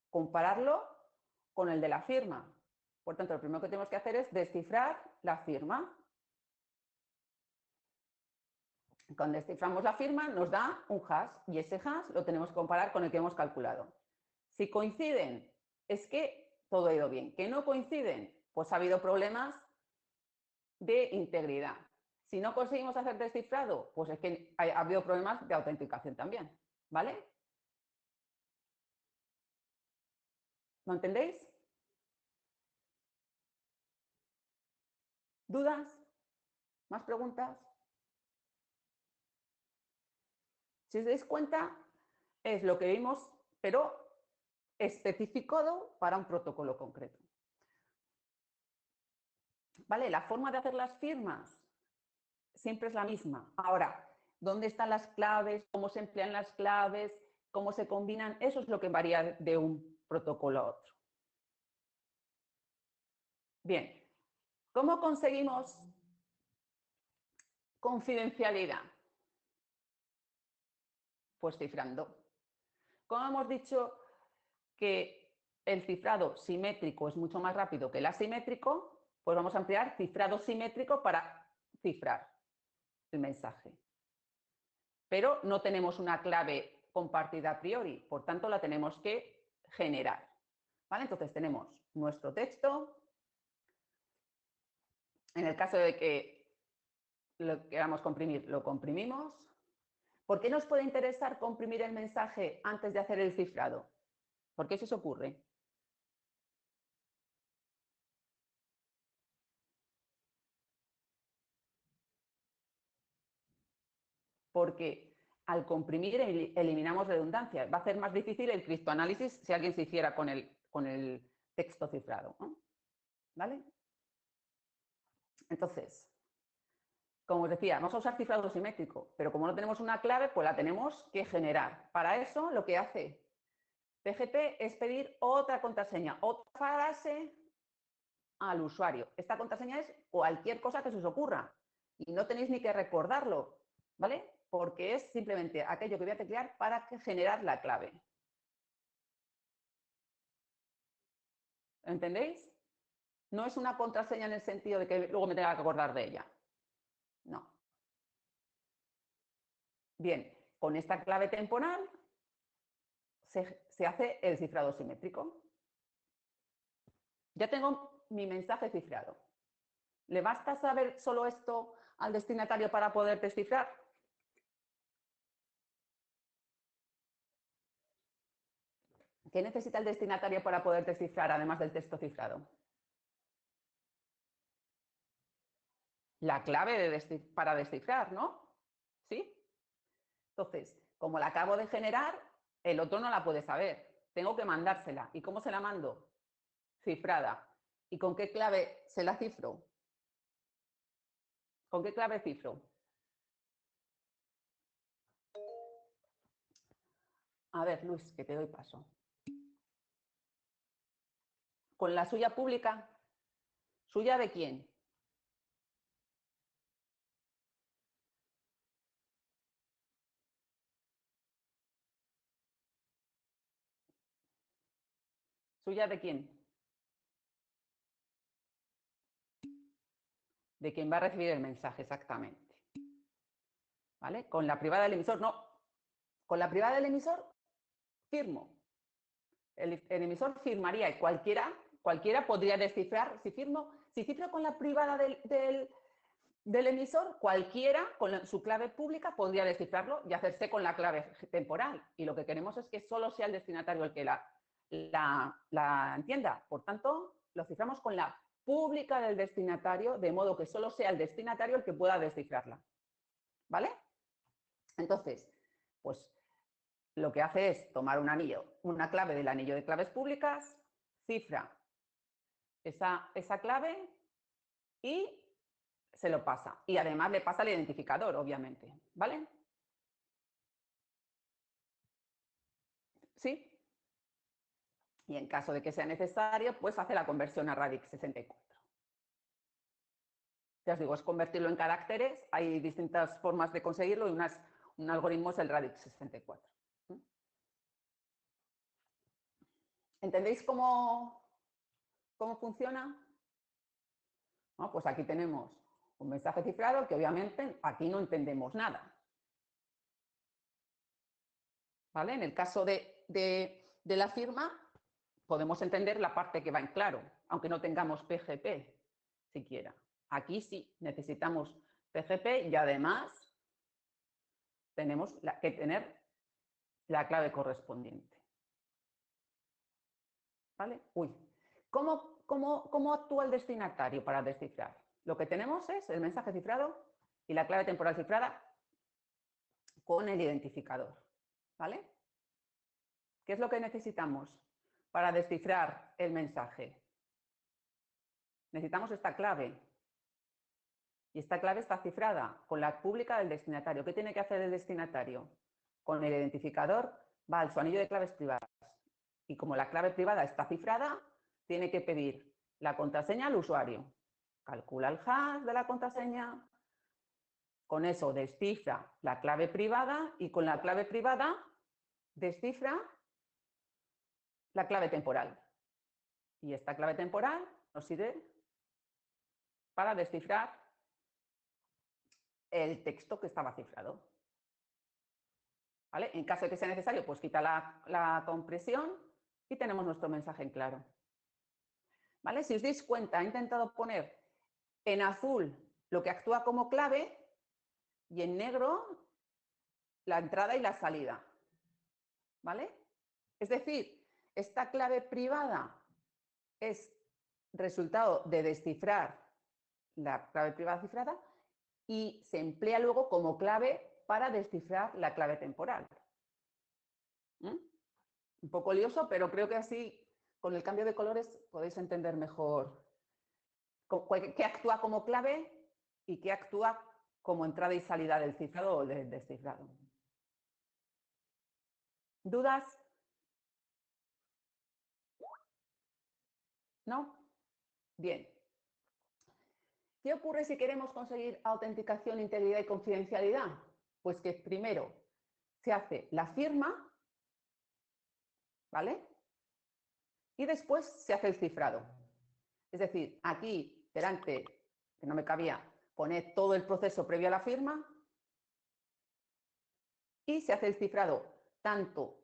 Compararlo con el de la firma. Por tanto, lo primero que tenemos que hacer es descifrar la firma. Cuando desciframos la firma nos da un hash y ese hash lo tenemos que comparar con el que hemos calculado. Si coinciden, es que todo ha ido bien. Que no coinciden, pues ha habido problemas de integridad. Si no conseguimos hacer descifrado, pues es que ha habido problemas de autenticación también. ¿Vale? ¿Lo entendéis? ¿Dudas? ¿Más preguntas? Si os dais cuenta, es lo que vimos, pero especificado para un protocolo concreto. ¿Vale? La forma de hacer las firmas siempre es la misma. Ahora, ¿dónde están las claves? ¿Cómo se emplean las claves? ¿Cómo se combinan? Eso es lo que varía de un protocolo a otro. Bien, ¿cómo conseguimos confidencialidad? Pues cifrando. Como hemos dicho que el cifrado simétrico es mucho más rápido que el asimétrico, pues vamos a emplear cifrado simétrico para cifrar el mensaje. Pero no tenemos una clave compartida a priori, por tanto la tenemos que generar. ¿Vale? Entonces tenemos nuestro texto. En el caso de que lo queramos comprimir, lo comprimimos. ¿Por qué nos puede interesar comprimir el mensaje antes de hacer el cifrado? ¿Por qué eso se ocurre? Porque al comprimir eliminamos redundancia. Va a ser más difícil el criptoanálisis si alguien se hiciera con el texto cifrado, ¿no? ¿Vale? Entonces, como os decía, vamos a usar cifrado simétrico, pero como no tenemos una clave, pues la tenemos que generar. Para eso, lo que hace PGP es pedir otra contraseña, otra frase al usuario. Esta contraseña es cualquier cosa que se os ocurra y no tenéis ni que recordarlo, ¿vale? Porque es simplemente aquello que voy a teclear para generar la clave. ¿Entendéis? No es una contraseña en el sentido de que luego me tenga que acordar de ella. No. Bien, con esta clave temporal se hace el cifrado simétrico. Ya tengo mi mensaje cifrado. ¿Le basta saber solo esto al destinatario para poder descifrar? ¿Qué necesita el destinatario para poder descifrar, además del texto cifrado? La clave para descifrar, ¿no? ¿Sí? Entonces, como la acabo de generar, el otro no la puede saber. Tengo que mandársela. ¿Y cómo se la mando? Cifrada. ¿Y con qué clave se la cifro? ¿Con qué clave cifro? A ver, Luis, que te doy paso. Con la suya pública, ¿suya de quién? ¿Suya de quién? De quien va a recibir el mensaje, exactamente. ¿Vale? Con la privada del emisor, no. Con la privada del emisor, firmo. El emisor firmaría y cualquiera podría descifrar. Si cifro con la privada del emisor, cualquiera con su clave pública podría descifrarlo y hacerse con la clave temporal. Y lo que queremos es que solo sea el destinatario el que la entienda. Por tanto, lo ciframos con la pública del destinatario, de modo que solo sea el destinatario el que pueda descifrarla. ¿Vale? Entonces, pues lo que hace es tomar un anillo, una clave del anillo de claves públicas, cifra esa clave y se lo pasa. Y además le pasa el identificador, obviamente. ¿Vale? ¿Sí? Y en caso de que sea necesario, pues hace la conversión a Radix 64. Ya os digo, es convertirlo en caracteres. Hay distintas formas de conseguirlo y un algoritmo es el Radix 64. ¿Entendéis cómo funciona? ¿No? Pues aquí tenemos un mensaje cifrado que obviamente aquí no entendemos nada. ¿Vale? En el caso de la firma, podemos entender la parte que va en claro, aunque no tengamos PGP siquiera. Aquí sí, necesitamos PGP y además tenemos que tener la clave correspondiente. ¿Vale? Uy, ¿cómo actúa el destinatario para descifrar? Lo que tenemos es el mensaje cifrado y la clave temporal cifrada con el identificador. ¿Vale? ¿Qué es lo que necesitamos para descifrar el mensaje? Necesitamos esta clave. Y esta clave está cifrada con la pública del destinatario. ¿Qué tiene que hacer el destinatario? Con el identificador va al su anillo de claves privadas. Y como la clave privada está cifrada, tiene que pedir la contraseña al usuario. Calcula el hash de la contraseña. Con eso descifra la clave privada y con la clave privada descifra la clave temporal. Y esta clave temporal nos sirve para descifrar el texto que estaba cifrado. ¿Vale? En caso de que sea necesario, pues quita la compresión y tenemos nuestro mensaje en claro. ¿Vale? Si os dais cuenta, he intentado poner en azul lo que actúa como clave y en negro la entrada y la salida. ¿Vale? Es decir, esta clave privada es resultado de descifrar la clave privada cifrada y se emplea luego como clave para descifrar la clave temporal. Un poco lioso, pero creo que así, con el cambio de colores, podéis entender mejor qué actúa como clave y qué actúa como entrada y salida del cifrado o del descifrado. ¿Dudas? ¿No? Bien. ¿Qué ocurre si queremos conseguir autenticación, integridad y confidencialidad? Pues que primero se hace la firma, ¿vale? Y después se hace el cifrado. Es decir, aquí delante, que no me cabía, poner todo el proceso previo a la firma y se hace el cifrado tanto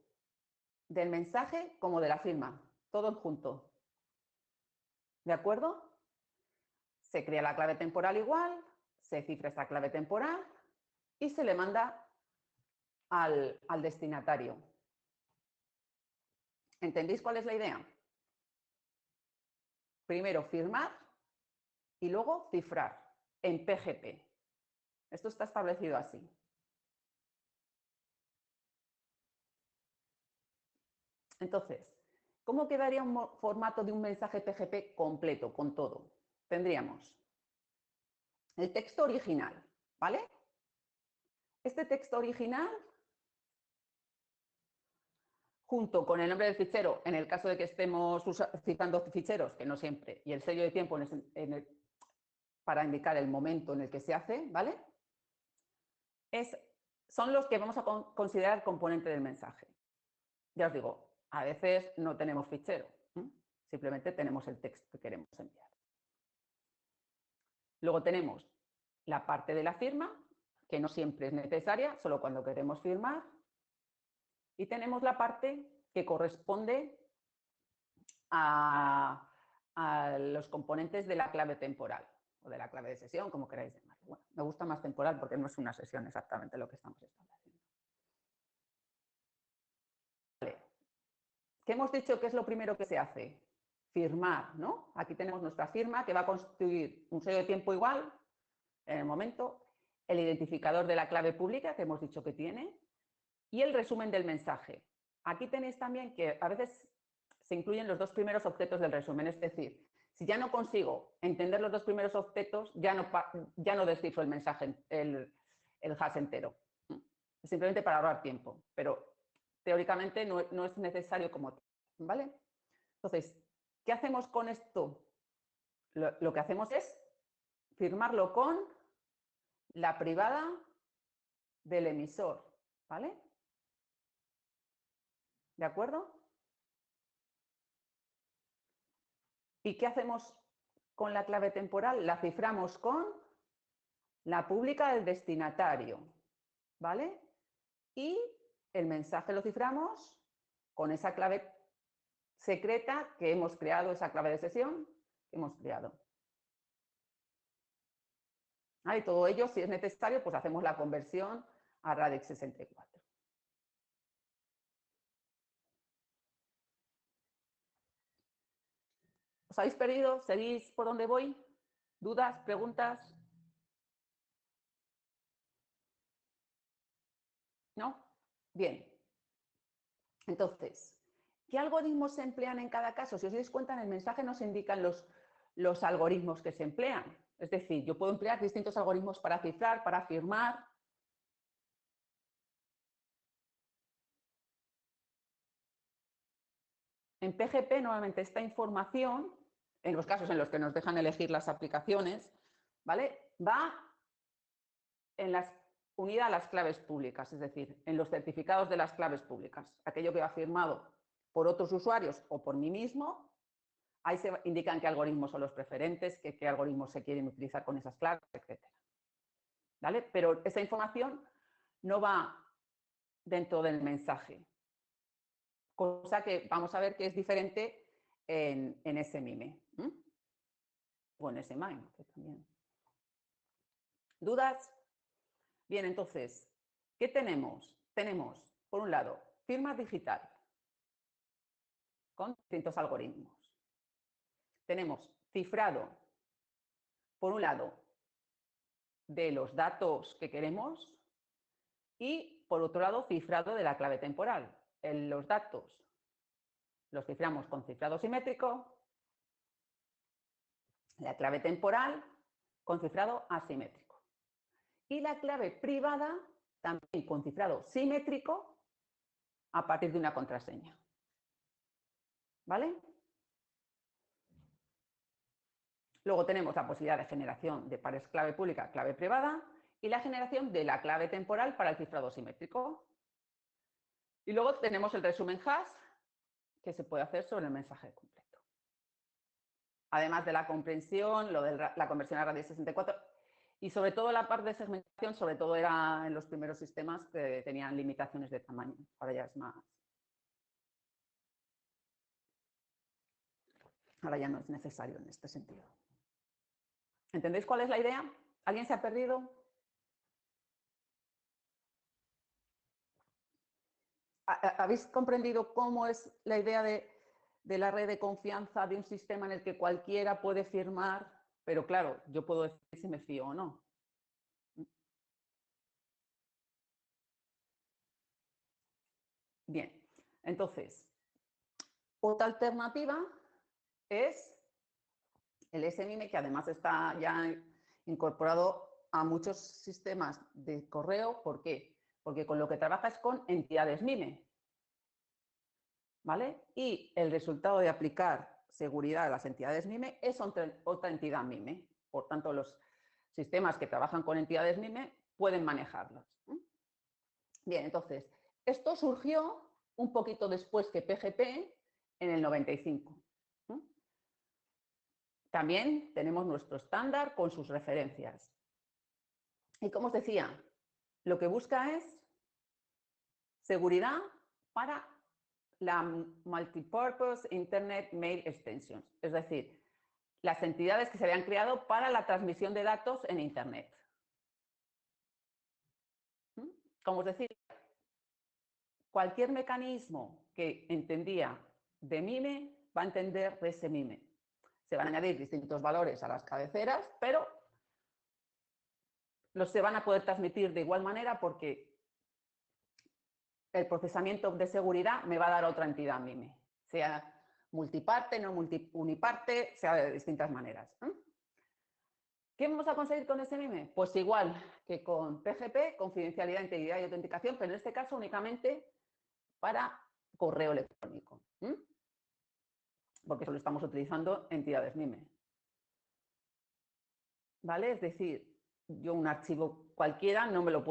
del mensaje como de la firma, todo junto. ¿De acuerdo? Se crea la clave temporal igual, se cifra esta clave temporal y se le manda al destinatario. ¿Entendéis cuál es la idea? Primero firmar y luego cifrar en PGP. Esto está establecido así. Entonces, ¿cómo quedaría un formato de un mensaje PGP completo, con todo? Tendríamos el texto original, ¿vale? Este texto original junto con el nombre del fichero, en el caso de que estemos citando ficheros, que no siempre, y el sello de tiempo para indicar el momento en el que se hace, ¿vale? Son los que vamos a considerar componente del mensaje. Ya os digo, a veces no tenemos fichero, simplemente tenemos el texto que queremos enviar. Luego tenemos la parte de la firma, que no siempre es necesaria, solo cuando queremos firmar. Y tenemos la parte que corresponde a los componentes de la clave temporal o de la clave de sesión, como queráis llamarlo. Bueno, me gusta más temporal porque no es una sesión exactamente lo que estamos estableciendo. Vale. ¿Qué hemos dicho que es lo primero que se hace? Firmar, ¿no? Aquí tenemos nuestra firma que va a constituir un sello de tiempo igual en el momento, el identificador de la clave pública que hemos dicho que tiene y el resumen del mensaje. Aquí tenéis también que a veces se incluyen los dos primeros objetos del resumen, es decir, si ya no consigo entender los dos primeros objetos, ya no descifro el mensaje, el hash entero. Simplemente para ahorrar tiempo, pero teóricamente no es necesario como tal, ¿vale? Entonces, ¿qué hacemos con esto? Lo que hacemos es firmarlo con la privada del emisor, ¿vale? ¿De acuerdo? ¿Y qué hacemos con la clave temporal? La ciframos con la pública del destinatario, ¿vale? Y el mensaje lo ciframos con esa clave secreta que hemos creado, esa clave de sesión que hemos creado. Y todo ello, si es necesario, pues hacemos la conversión a Radix 64. ¿Os habéis perdido? ¿Seguís por dónde voy? ¿Dudas? ¿Preguntas? ¿No? Bien. Entonces, ¿qué algoritmos se emplean en cada caso? Si os dais cuenta, en el mensaje nos indican los algoritmos que se emplean. Es decir, yo puedo emplear distintos algoritmos para cifrar, para firmar. En PGP, normalmente esta información, en los casos en los que nos dejan elegir las aplicaciones, ¿vale? Va unida a las claves públicas, es decir, en los certificados de las claves públicas. Aquello que va firmado por otros usuarios o por mí mismo, ahí se indican qué algoritmos son los preferentes, qué algoritmos se quieren utilizar con esas claves, etc. ¿Vale? Pero esa información no va dentro del mensaje, cosa que vamos a ver que es diferente en ese MIME. O en ese MIME también. ¿Dudas? Bien, entonces, ¿qué tenemos? Tenemos, por un lado, firma digital con distintos algoritmos. Tenemos cifrado, por un lado, de los datos que queremos y, por otro lado, cifrado de la clave temporal. Los datos los ciframos con cifrado simétrico, la clave temporal con cifrado asimétrico. Y la clave privada también con cifrado simétrico a partir de una contraseña. ¿Vale? Luego tenemos la posibilidad de generación de pares clave pública, clave privada y la generación de la clave temporal para el cifrado simétrico. Y luego tenemos el resumen hash que se puede hacer sobre el mensaje completo. Además de la comprensión, lo de la conversión a Radix 64 y sobre todo la parte de segmentación, sobre todo era en los primeros sistemas que tenían limitaciones de tamaño. Ahora ya es más. Ahora ya no es necesario en este sentido. ¿Entendéis cuál es la idea? ¿Alguien se ha perdido? ¿Habéis comprendido cómo es la idea de la red de confianza de un sistema en el que cualquiera puede firmar? Pero claro, yo puedo decir si me fío o no. Bien, entonces, otra alternativa es el SMIME, que además está ya incorporado a muchos sistemas de correo. ¿Por qué? Porque con lo que trabaja es con entidades MIME. ¿vale? Y el resultado de aplicar seguridad a las entidades MIME es otra entidad MIME. Por tanto, los sistemas que trabajan con entidades MIME pueden manejarlos. Bien, entonces, esto surgió un poquito después que PGP en el 95. También tenemos nuestro estándar con sus referencias. Y como os decía, lo que busca es seguridad para la Multipurpose Internet Mail Extensions, es decir, las entidades que se habían creado para la transmisión de datos en Internet. Como os decía, cualquier mecanismo que entendía de MIME va a entender de ese MIME. Se van a añadir distintos valores a las cabeceras, pero los se van a poder transmitir de igual manera porque el procesamiento de seguridad me va a dar otra entidad MIME, sea multiparte, no uniparte, sea de distintas maneras. ¿Qué vamos a conseguir con ese MIME? Pues igual que con PGP, confidencialidad, integridad y autenticación, pero en este caso únicamente para correo electrónico, porque solo estamos utilizando entidades MIME. ¿Vale? Es decir, yo un archivo cualquiera no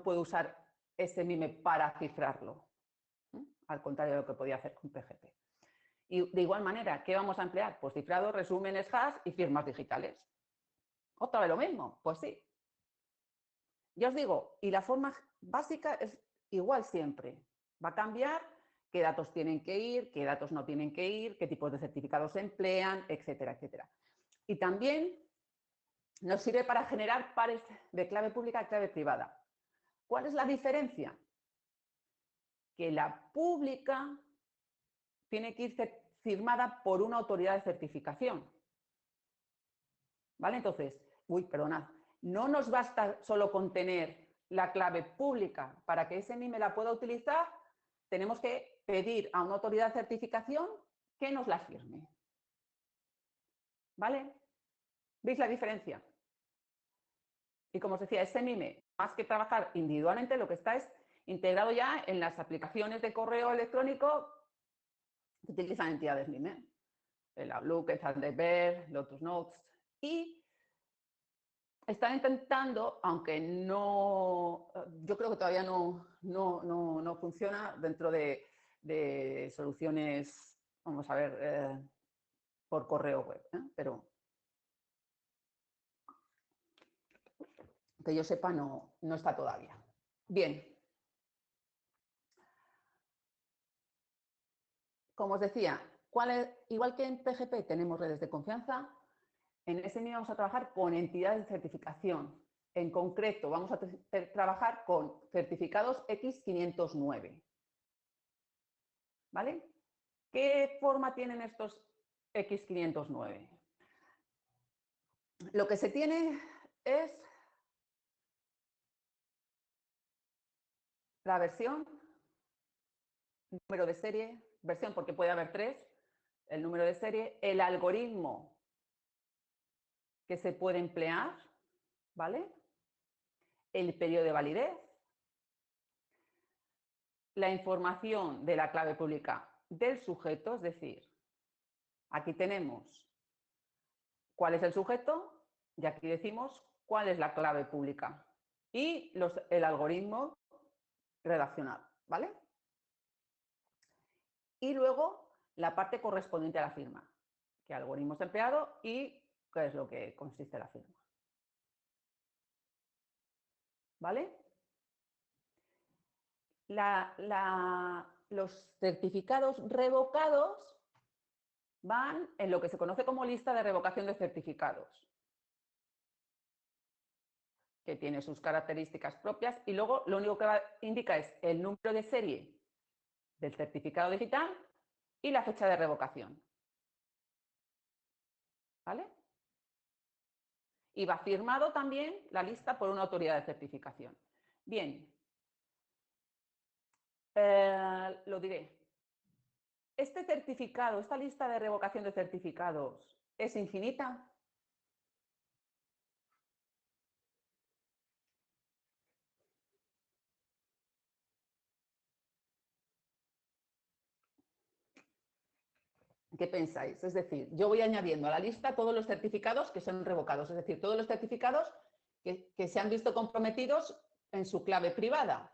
puedo usar ese MIME para cifrarlo, al contrario de lo que podía hacer con PGP. Y de igual manera, ¿qué vamos a emplear? Pues cifrado, resúmenes, hash y firmas digitales. ¿Otra vez lo mismo? Pues sí. Ya os digo, y la forma básica es igual siempre. Va a cambiar qué datos tienen que ir, qué datos no tienen que ir, qué tipos de certificados se emplean, etcétera, etcétera. Y también nos sirve para generar pares de clave pública y clave privada. ¿Cuál es la diferencia? Que la pública tiene que ir firmada por una autoridad de certificación. ¿Vale? Entonces, perdonad, no nos basta solo con tener la clave pública. Para que ese MIME la pueda utilizar, tenemos que pedir a una autoridad de certificación que nos la firme. ¿Vale? ¿Veis la diferencia? Y como os decía, ese MIME, más que trabajar individualmente, lo que está es integrado ya en las aplicaciones de correo electrónico que utilizan entidades MIME. El Outlook, el Thunderbird, Lotus Notes. Y están intentando, aunque no, yo creo que todavía no funciona dentro de soluciones, vamos a ver, por correo web, pero que yo sepa no está todavía. Bien. Como os decía, igual que en PGP tenemos redes de confianza, en SMI vamos a trabajar con entidades de certificación. En concreto, vamos a trabajar con certificados X509. ¿Vale? ¿Qué forma tienen estos X509? Lo que se tiene es la versión, número de serie, versión porque puede haber 3, el número de serie, el algoritmo que se puede emplear, ¿vale? El periodo de validez, la información de la clave pública del sujeto, es decir, aquí tenemos cuál es el sujeto y aquí decimos cuál es la clave pública y el algoritmo relacionado, ¿vale? Y luego la parte correspondiente a la firma, qué algoritmo es empleado y qué es lo que consiste la firma. ¿Vale? Los certificados revocados van en lo que se conoce como lista de revocación de certificados, que tiene sus características propias y luego lo único que indica es el número de serie del certificado digital y la fecha de revocación. ¿Vale? Y va firmado también la lista por una autoridad de certificación. Bien, lo diré. ¿Este certificado, esta lista de revocación de certificados, es infinita? ¿Qué pensáis? Es decir, yo voy añadiendo a la lista todos los certificados que son revocados, es decir, todos los certificados que se han visto comprometidos en su clave privada.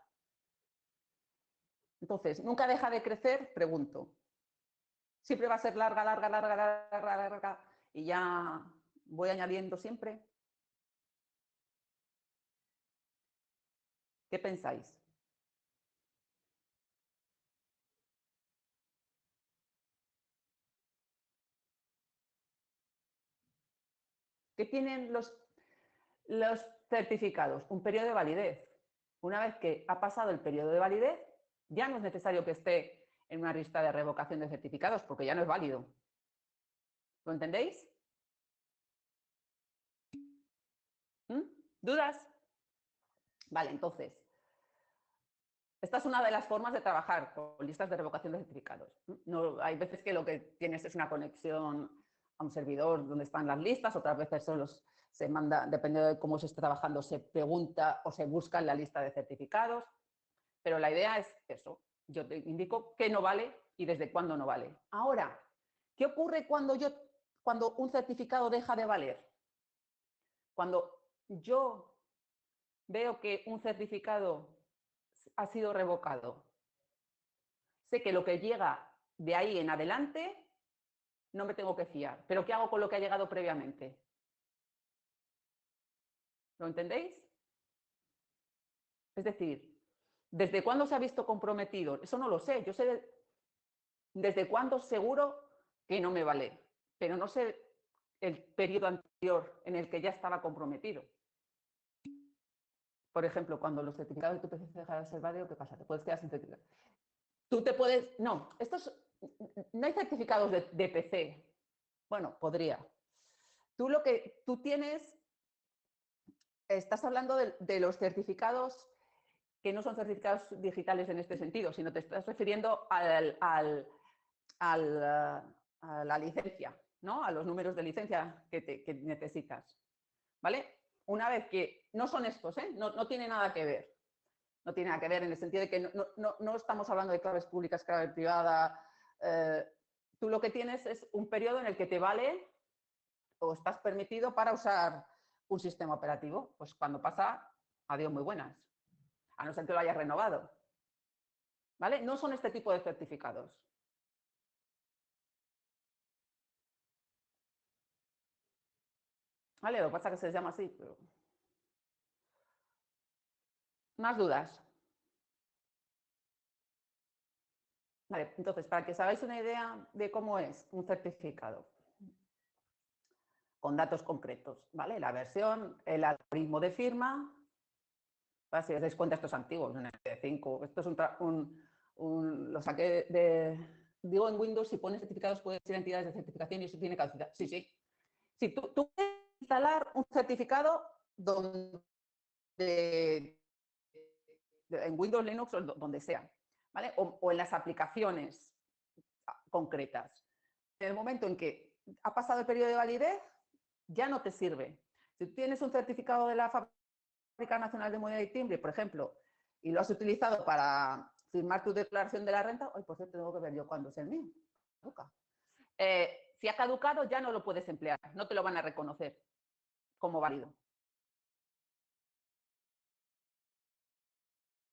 Entonces, ¿nunca deja de crecer? Pregunto. Siempre va a ser larga, larga, larga, larga, larga, y ya voy añadiendo siempre. ¿Qué pensáis? ¿Qué tienen los certificados? Un periodo de validez. Una vez que ha pasado el periodo de validez, ya no es necesario que esté en una lista de revocación de certificados porque ya no es válido. ¿Lo entendéis? ¿Mm? ¿Dudas? Vale, entonces, esta es una de las formas de trabajar con listas de revocación de certificados. No, hay veces que lo que tienes es una conexión a un servidor donde están las listas, otras veces solo se manda, dependiendo de cómo se esté trabajando, se pregunta o se busca en la lista de certificados, pero la idea es eso. Yo te indico qué no vale y desde cuándo no vale. Ahora, ¿qué ocurre cuando un certificado deja de valer? Cuando yo veo que un certificado ha sido revocado, sé que lo que llega de ahí en adelante no me tengo que fiar. Pero ¿qué hago con lo que ha llegado previamente? ¿Lo entendéis? Es decir, ¿desde cuándo se ha visto comprometido? Eso no lo sé. Yo sé desde cuándo seguro que no me vale, pero no sé el periodo anterior en el que ya estaba comprometido. Por ejemplo, cuando los certificados de tu PC dejan de ser válidos, ¿qué pasa? Te puedes quedar sin certificado. Tú te puedes... No, no hay certificados de PC. Bueno, podría. Tú lo que tú tienes, estás hablando de los certificados que no son certificados digitales en este sentido, sino te estás refiriendo a la licencia, ¿no? A los números de licencia que necesitas. ¿Vale? Una vez que no son estos, ¿eh? No tiene nada que ver. No tiene nada que ver en el sentido de que no estamos hablando de claves públicas, clave privada. Tú lo que tienes es un periodo en el que te vale o estás permitido para usar un sistema operativo. Pues cuando pasa, adiós, muy buenas. A no ser que lo hayas renovado. ¿Vale? No son este tipo de certificados. ¿Vale? Lo que pasa es que se llama así. Pero... ¿Más dudas? Vale, entonces, para que os hagáis una idea de cómo es un certificado, con datos concretos, ¿vale? La versión, el algoritmo de firma, si os dais cuenta, esto es antiguo, un NT5, esto es lo saqué digo, en Windows, si pones certificados, puedes ir a entidades de certificación y eso tiene caducidad. Sí, sí. Sí, tú puedes instalar un certificado donde, en Windows, Linux o donde sea, ¿vale? O en las aplicaciones concretas. En el momento en que ha pasado el periodo de validez, ya no te sirve. Si tienes un certificado de la Fábrica Nacional de Moneda y Timbre, por ejemplo, y lo has utilizado para firmar tu declaración de la renta, hoy por cierto tengo que ver yo cuándo es el mío. Si ha caducado, ya no lo puedes emplear, no te lo van a reconocer como válido.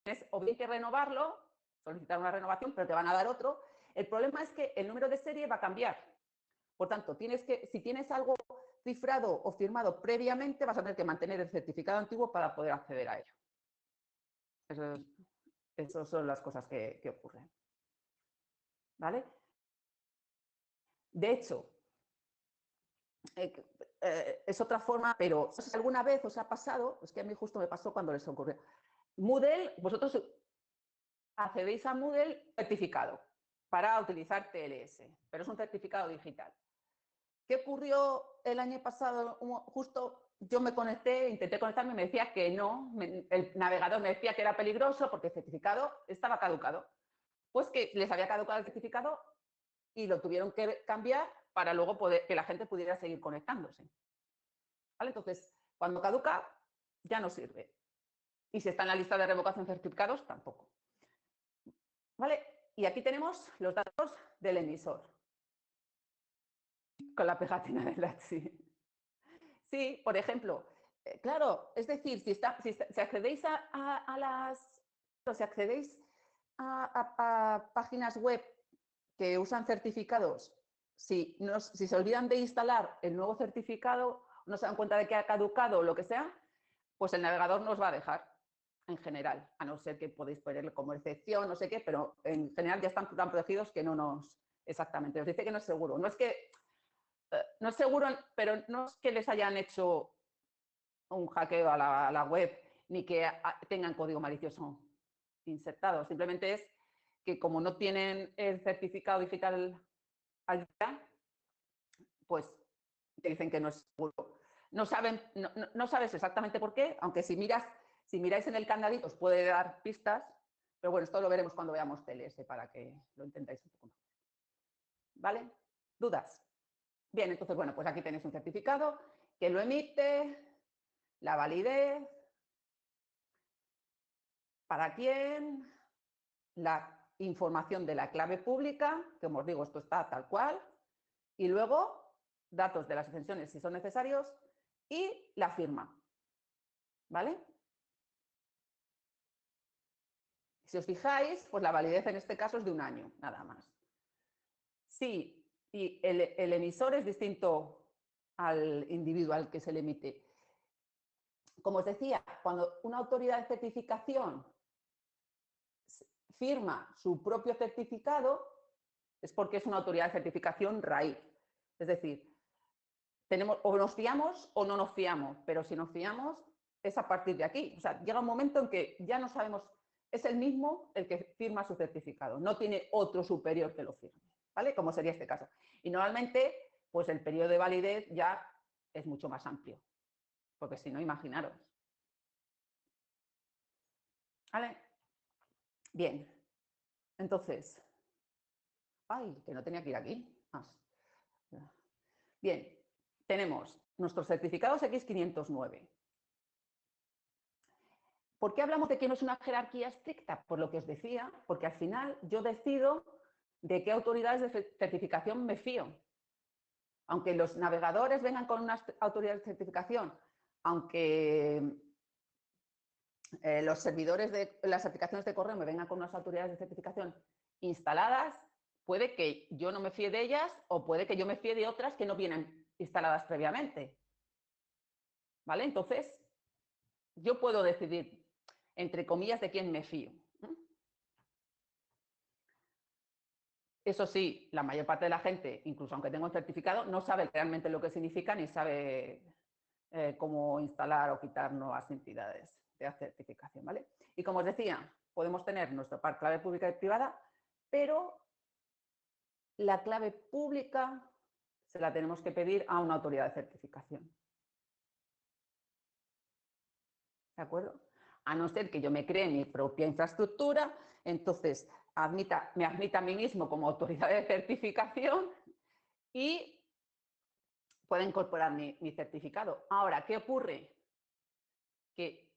Tienes o bien que renovarlo, solicitar una renovación, pero te van a dar otro. El problema es que el número de serie va a cambiar. Por tanto, si tienes algo cifrado o firmado previamente, vas a tener que mantener el certificado antiguo para poder acceder a ello. Esas son las cosas que ocurren. ¿Vale? De hecho, es otra forma, pero si alguna vez os ha pasado, es que a mí justo me pasó cuando les ocurrió. Moodle, vosotros accedéis a Moodle certificado para utilizar TLS, pero es un certificado digital. ¿Qué ocurrió el año pasado? Justo yo me conecté, intenté conectarme y me decía que no, el navegador me decía que era peligroso porque el certificado estaba caducado. Pues que les había caducado el certificado y lo tuvieron que cambiar para luego que la gente pudiera seguir conectándose. ¿Vale? Entonces, cuando caduca, ya no sirve. Y si está en la lista de revocación de certificados, tampoco. ¿Vale? Y aquí tenemos los datos del emisor. Con la pegatina del Etsy. Sí, por ejemplo, claro, es decir, si accedéis a las, o si accedéis a páginas web que usan certificados, si se olvidan de instalar el nuevo certificado, no se dan cuenta de que ha caducado o lo que sea, pues el navegador no os va a dejar en general, a no ser que podéis ponerle como excepción, no sé qué, pero en general ya están tan protegidos que no nos, exactamente, os dice que no es seguro. No es que, no es seguro, pero no es que les hayan hecho un hackeo a la web, ni que tengan código malicioso insertado. Simplemente es que como no tienen el certificado digital al día, pues te dicen que no es seguro. No sabes exactamente por qué, aunque si miráis en el candadito os puede dar pistas, pero bueno, esto lo veremos cuando veamos TLS para que lo intentáis un poco más. ¿Vale? ¿Dudas? Bien, entonces, bueno, pues aquí tenéis un certificado que lo emite, la validez, para quién, la información de la clave pública, que como os digo, esto está tal cual, y luego datos de las extensiones si son necesarios y la firma. ¿Vale? Si os fijáis, pues la validez en este caso es de 1 año, nada más. Sí, y el emisor es distinto al individual que se le emite. Como os decía, cuando una autoridad de certificación firma su propio certificado, es porque es una autoridad de certificación raíz. Es decir, o nos fiamos o no nos fiamos, pero si nos fiamos es a partir de aquí. O sea, llega un momento en que ya no sabemos, es el mismo el que firma su certificado, no tiene otro superior que lo firme, ¿vale? Como sería este caso. Y normalmente, pues el periodo de validez ya es mucho más amplio, porque si no, imaginaros. ¿Vale? Bien, entonces, ay, que no tenía que ir aquí. Bien, tenemos nuestros certificados X509. ¿Por qué hablamos de que no es una jerarquía estricta? Por lo que os decía, porque al final yo decido de qué autoridades de certificación me fío. Aunque los navegadores vengan con unas autoridades de certificación, aunque los servidores de las aplicaciones de correo me vengan con unas autoridades de certificación instaladas, puede que yo no me fíe de ellas o puede que yo me fíe de otras que no vienen instaladas previamente. ¿Vale? Entonces, yo puedo decidir, entre comillas, de quién me fío. Eso sí, la mayor parte de la gente, incluso aunque tenga un certificado, no sabe realmente lo que significa ni sabe cómo instalar o quitar nuevas entidades de certificación, ¿vale? Y como os decía, podemos tener nuestra clave pública y privada, pero la clave pública se la tenemos que pedir a una autoridad de certificación. ¿De acuerdo? A no ser que yo me cree mi propia infraestructura, entonces me admita a mí mismo como autoridad de certificación y pueda incorporar mi certificado. Ahora, ¿qué ocurre? Que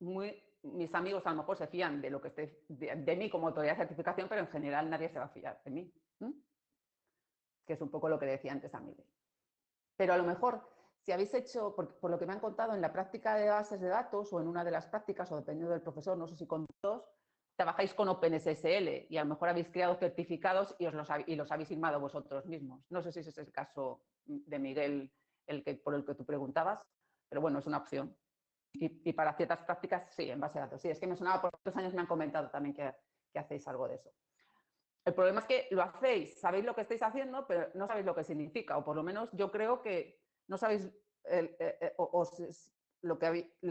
mis amigos a lo mejor se fían de lo que esté de mí como autoridad de certificación, pero en general nadie se va a fiar de mí. Que es un poco lo que decía antes a Miguel. Pero a lo mejor, si habéis hecho, por lo que me han contado, en la práctica de bases de datos o en una de las prácticas, o dependiendo del profesor, no sé si con todos, trabajáis con OpenSSL y a lo mejor habéis creado certificados y los habéis firmado vosotros mismos. No sé si ese es el caso de Miguel, por el que tú preguntabas, pero bueno, es una opción. Y para ciertas prácticas, sí, en base de datos. Sí, es que me sonaba, por 2 años me han comentado también que hacéis algo de eso. El problema es que lo hacéis, sabéis lo que estáis haciendo, pero no sabéis lo que significa, o por lo menos yo creo que no sabéis el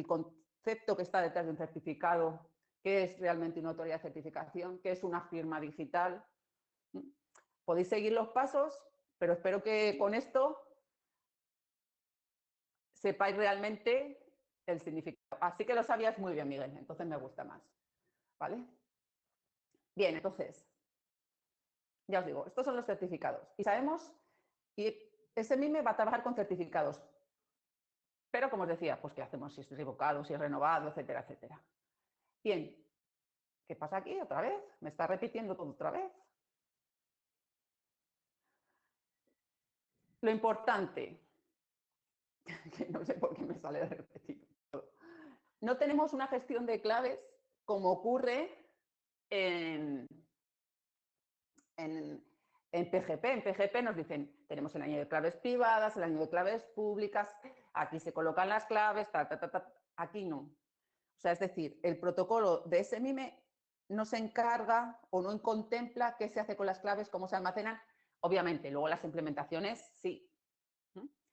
concepto que está detrás de un certificado, qué es realmente una autoridad de certificación, qué es una firma digital. Podéis seguir los pasos, pero espero que con esto sepáis realmente el significado. Así que lo sabías muy bien, Miguel, entonces me gusta más. ¿Vale? Bien, entonces, ya os digo, estos son los certificados. Y sabemos, y ese MIME va a trabajar con certificados. Pero como os decía, pues qué hacemos si es revocado, si es renovado, etcétera, etcétera. Bien, ¿qué pasa aquí otra vez? ¿Me está repitiendo todo otra vez? lo importante, que no sé por qué me sale de repetir, no tenemos una gestión de claves como ocurre en PGP. En PGP nos dicen, tenemos el añadido de claves privadas, el añadido de claves públicas, aquí se colocan las claves, aquí no. O sea, es decir, el protocolo de SMIME no se encarga o no contempla qué se hace con las claves, cómo se almacenan. Obviamente, luego las implementaciones sí,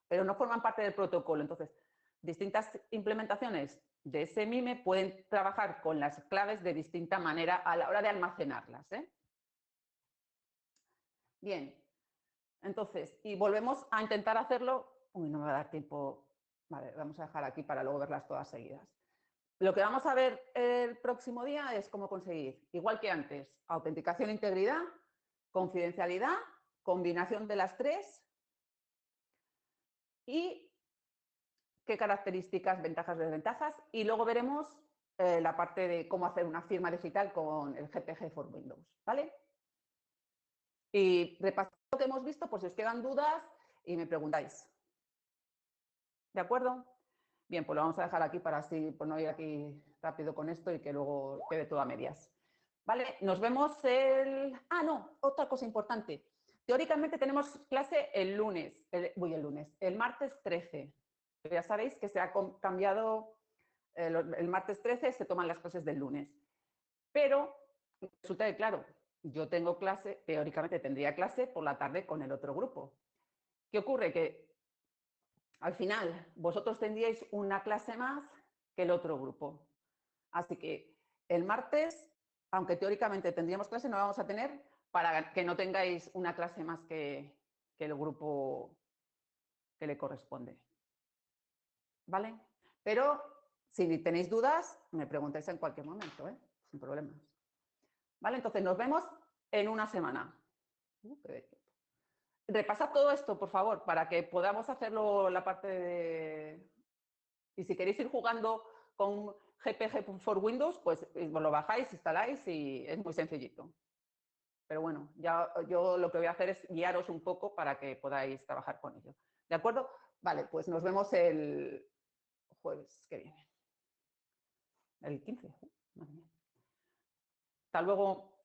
pero no forman parte del protocolo. Entonces, distintas implementaciones de SMIME pueden trabajar con las claves de distinta manera a la hora de almacenarlas, ¿eh? Bien, entonces, y volvemos a intentar hacerlo. Uy, no me va a dar tiempo. Vale, vamos a dejar aquí para luego verlas todas seguidas. Lo que vamos a ver el próximo día es cómo conseguir, igual que antes, autenticación e integridad, confidencialidad, combinación de las tres y qué características, ventajas, desventajas. Y luego veremos la parte de cómo hacer una firma digital con el GPG for Windows, ¿vale? Y repasando lo que hemos visto, pues si os quedan dudas y me preguntáis. ¿De acuerdo? Bien, pues lo vamos a dejar aquí para así, por no ir aquí rápido con esto y que luego quede todo a medias. ¿Vale? Nos vemos el... Ah, no, otra cosa importante. Teóricamente tenemos clase el lunes, el martes 13. Pero ya sabéis que se ha cambiado, el martes 13 se toman las clases del lunes. Pero resulta que, claro, yo tengo clase, teóricamente tendría clase por la tarde con el otro grupo. ¿Qué ocurre? Que al final, vosotros tendríais una clase más que el otro grupo. Así que el martes, aunque teóricamente tendríamos clase, no la vamos a tener para que no tengáis una clase más que el grupo que le corresponde. ¿Vale? Pero si tenéis dudas, me preguntáis en cualquier momento, ¿eh? Sin problemas. ¿Vale? Entonces nos vemos en una semana. Repasad todo esto, por favor, para que podamos hacerlo la parte de... Y si queréis ir jugando con GPG for Windows, pues lo bajáis, instaláis y es muy sencillito. Pero bueno, ya yo lo que voy a hacer es guiaros un poco para que podáis trabajar con ello. ¿De acuerdo? Vale, pues nos vemos el jueves que viene. El 15. Madre mía. Hasta luego.